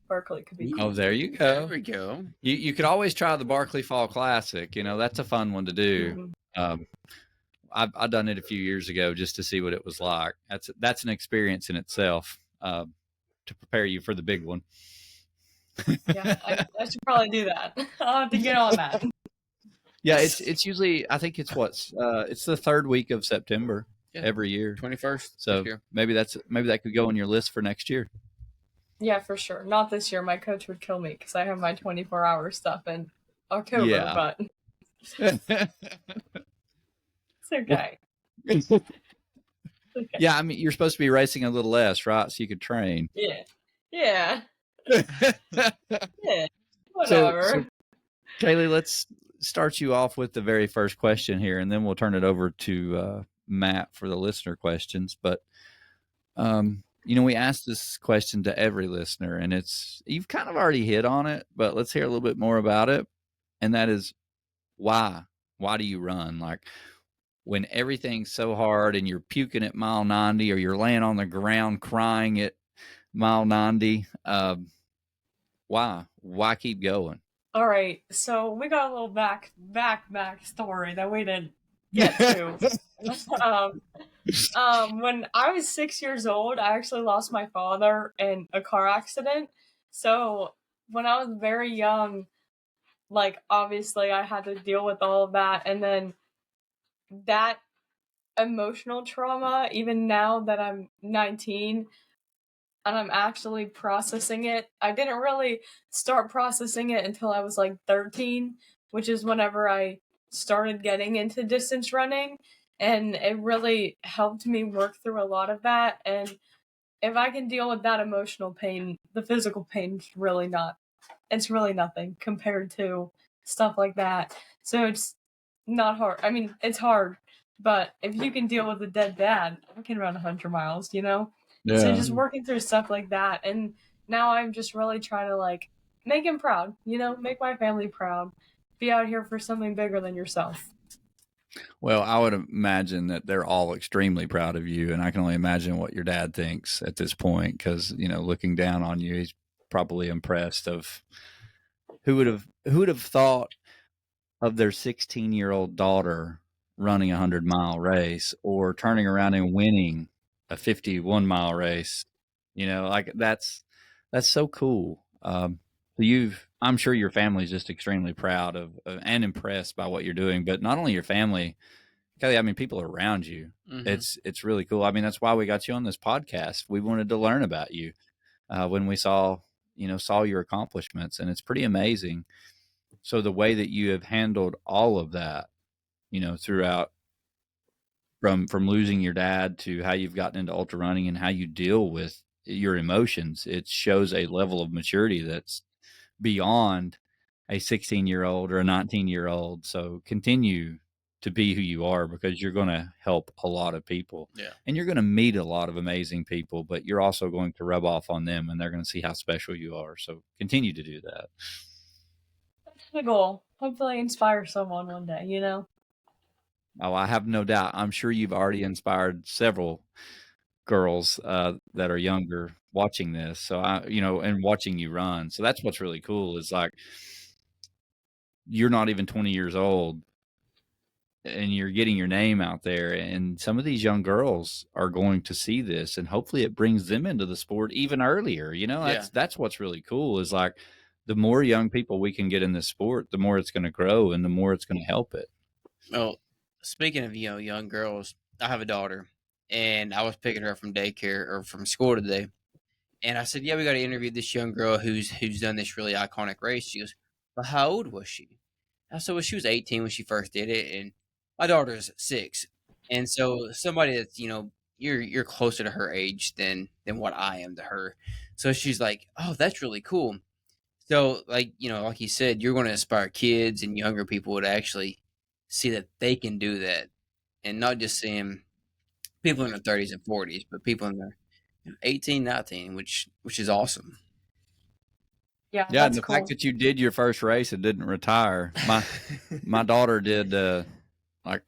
Barkley could be cool. Oh, there you go. There we go. You could always try the Barkley Fall Classic. That's a fun one to do. Mm-hmm. I've done it a few years ago just to see what it was like. That's an experience in itself to prepare you for the big one. Yeah, I should probably do that. I'll have to get on that. Yeah, it's usually, I think it's it's the 3rd week of September every year. 21st. So maybe that could go on your list for next year. Yeah, for sure. Not this year. My coach would kill me because I have my 24-hour stuff in October, but it's okay. Okay. Yeah, I mean, you're supposed to be racing a little less, right? So you could train. Yeah. Yeah, whatever. So, Kaylee, let's start you off with the very first question here, and then we'll turn it over to Matt for the listener questions. But, we asked this question to every listener, and you've kind of already hit on it, but let's hear a little bit more about it. And that is why? Why do you run? Like when everything's so hard and you're puking at mile 90 or you're laying on the ground crying at mile 90, why keep going? All right, so we got a little back story that we didn't get to. When I was 6 years old, I actually lost my father in a car accident. So when I was very young, obviously I had to deal with all of that, and then that emotional trauma, even now that I'm 19, and I'm actually processing it. I didn't really start processing it until I was like 13, which is whenever I started getting into distance running, and it really helped me work through a lot of that. And if I can deal with that emotional pain, the physical pain's really not. It's really nothing compared to stuff like that. So it's not hard. I mean, it's hard, but if you can deal with a dead dad, I can run 100 miles, you know? So Yeah. just working through stuff like that. And now I'm just really trying to like make him proud, you know, make my family proud. Be out here for something bigger than yourself. Well, I would imagine that they're all extremely proud of you, and I can only imagine what your dad thinks at this point because looking down on you, he's probably impressed. Of who would have thought of their 16-year-old daughter running a 100-mile race or turning around and winning a 51-mile race. Like that's so cool. I'm sure your family's just extremely proud of and impressed by what you're doing, but not only your family, Kelly, I mean, people around you. Mm-hmm. It's really cool. I mean, that's why we got you on this podcast. We wanted to learn about you when we saw your accomplishments, and it's pretty amazing. So the way that you have handled all of that, throughout from losing your dad to how you've gotten into ultra running and how you deal with your emotions, it shows a level of maturity that's beyond a 16-year-old or a 19-year-old. So continue to be who you are because you're going to help a lot of people. Yeah. And you're going to meet a lot of amazing people, but you're also going to rub off on them and they're going to see how special you are. So continue to do that. That's the goal. Hopefully inspire someone one day, you know? Oh, I have no doubt. I'm sure you've already inspired several girls that are younger watching this. So and watching you run. So that's what's really cool is like, you're not even 20 years old and you're getting your name out there, and some of these young girls are going to see this, and hopefully it brings them into the sport even earlier. That's what's really cool is like the more young people we can get in this sport, the more it's going to grow and the more it's going to help it. Well, speaking of young girls, I have a daughter, and I was picking her up from daycare or from school today, and I said, "Yeah, we got to interview this young girl who's done this really iconic race." She goes, "But how old was she?" I said, "Well, she was 18 when she first did it, and my daughter's 6, and so somebody that's you're closer to her age than what I am to her." So she's like, "Oh, that's really cool." So, like like you said, you're going to inspire kids and younger people to actually see that they can do that, and not just seeing people in their 30s and 40s, but people in their 18, 19, which is awesome. Yeah, Yeah, and that's the cool. fact that you did your first race and didn't retire. My daughter did like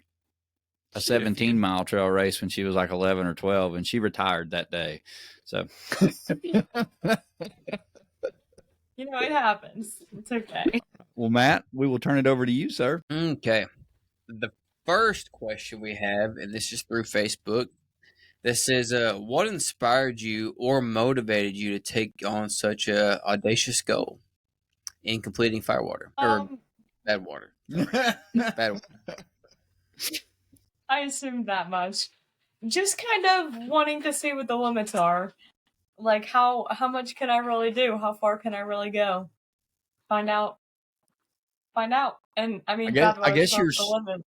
a 17-mile trail race when she was like 11 or 12, and she retired that day. So It happens. It's okay. well, Matt, we will turn it over to you, sir. Okay. The first question we have, and this is through Facebook, that says, what inspired you or motivated you to take on such a audacious goal in completing Firewater or Badwater? Sorry. Badwater. I assumed that much. Just kind of wanting to see what the limits are. Like how much can I really do? How far can I really go? Find out. And I mean, I guess not the limit.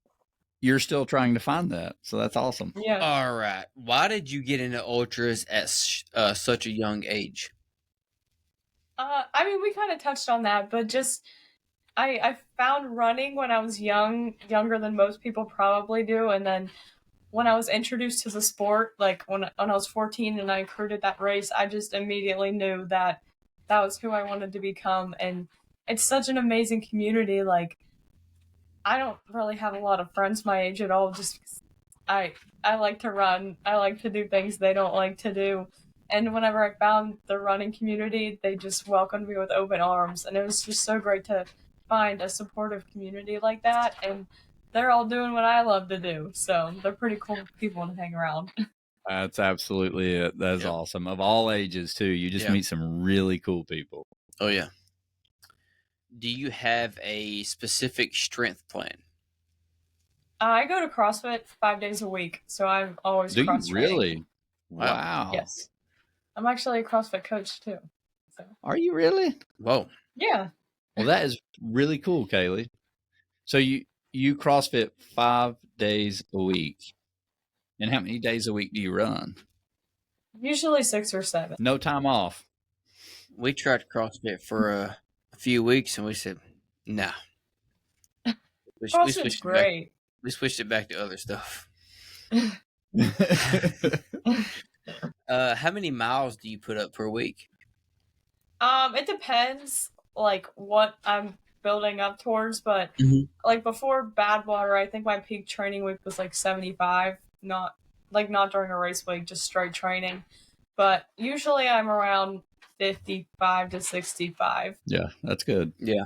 you're still trying to find that, so that's awesome. Yeah. All right. Why did you get into ultras at such a young age? I mean, we kind of touched on that, but just I found running when I was younger than most people probably do, and then when I was introduced to the sport, like when I was 14 and I recruited that race, I just immediately knew that that was who I wanted to become, and it's such an amazing community. Like, I don't really have a lot of friends my age at all, just because I like to run. I like to do things they don't like to do. And whenever I found the running community, they just welcomed me with open arms, and it was just so great to find a supportive community like that. And they're all doing what I love to do, so they're pretty cool people to hang around. That's absolutely it. That's awesome. Of all ages, too. You just meet some really cool people. Oh, yeah. Do you have a specific strength plan? I go to CrossFit 5 days a week, so I'm always Do you cross training. really? Wow. Yes. I'm actually a CrossFit coach too. So Are you really? Whoa. yeah, Well, that is really cool, Kaylee. So you CrossFit 5 days a week. And how many days a week do you run? usually 6 or 7. No time off. We tried CrossFit for a few weeks and we said, no. We CrossFit's switched it back. great. We switched it back to other stuff. How many miles do you put up per week? It depends like what I'm building up towards, but like before Badwater, I think my peak training week was like 75, not during a race week, just straight training. But usually I'm around 55 to 65. Yeah, that's good. Yeah.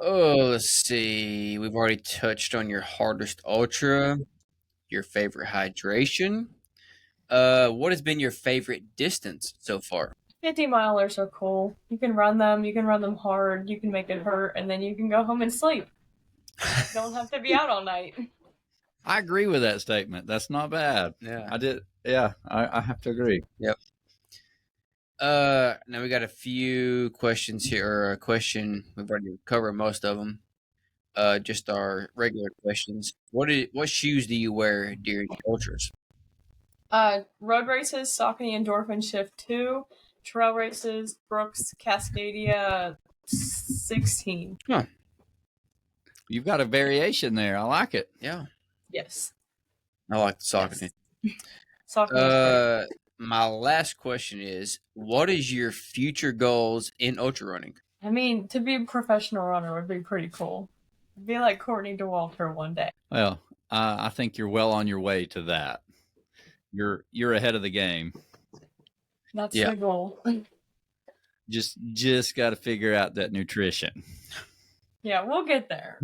Oh, let's see. We've already touched on your hardest ultra, your favorite hydration. What has been your favorite distance so far? 50 milers are cool. You can run them hard, you can make it hurt, and then you can go home and sleep. You don't have to be out all night. I agree with that statement. That's not bad. Yeah. I did. Yeah, I have to agree. Yep. Now we got a few questions here, or a question. We've already covered most of them. Just our regular questions. What shoes do you wear during the ultras? Road races, Saucony Endorphin Shift 2. Trail races, Brooks Cascadia 16. Huh. You've got a variation there. I like it. Yeah. Yes. I like the Saucony. Saucony is great. My last question is, what is your future goals in ultra running? I mean, to be a professional runner would be pretty cool. Be like Courtney DeWalter one day. Well, I think you're well on your way to that. You're ahead of the game. That's the goal. Just got to figure out that nutrition. Yeah, we'll get there.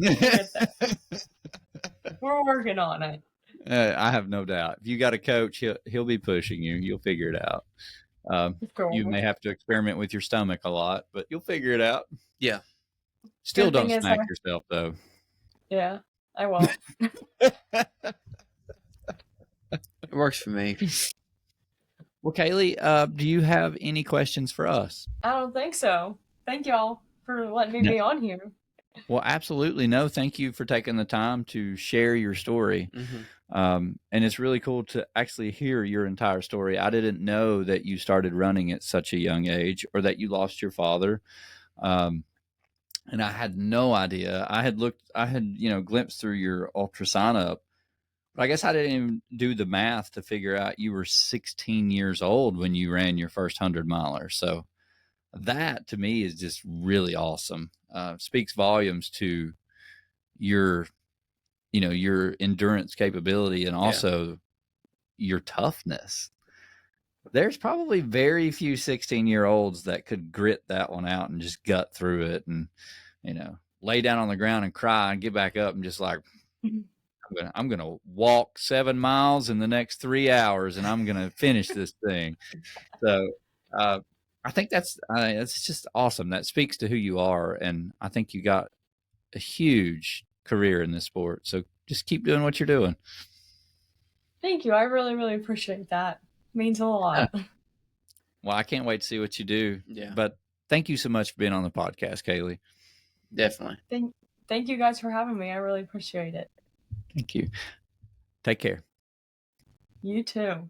We're working on it. I have no doubt. If you got a coach, he'll be pushing you. You'll figure it out. You may have to experiment with your stomach a lot, but you'll figure it out. Yeah. Still don't smack yourself, though. Yeah, I won't. It works for me. Well, Kaylee, do you have any questions for us? I don't think so. Thank y'all for letting me be on here. Well, absolutely. No, thank you for taking the time to share your story. And it's really cool to actually hear your entire story. I didn't know that you started running at such a young age or that you lost your father. And I had no idea. I had glimpsed through your ultra sign up, but I guess I didn't even do the math to figure out you were 16 years old when you ran your first 100 miler. So that to me is just really awesome. Speaks volumes to your endurance capability and also your toughness. There's probably very few 16-year-olds that could grit that one out and just gut through it and, lay down on the ground and cry and get back up and just like, I'm going to walk 7 miles in the next 3 hours and I'm going to finish this thing. So, I think that's just awesome. That speaks to who you are. And I think you got a huge career in this sport. So just keep doing what you're doing. Thank you. I really, really appreciate that. It means a lot. Well, I can't wait to see what you do. Yeah. But thank you so much for being on the podcast, Kaylee. Definitely. Thank you guys for having me. I really appreciate it. Thank you. Take care. You too.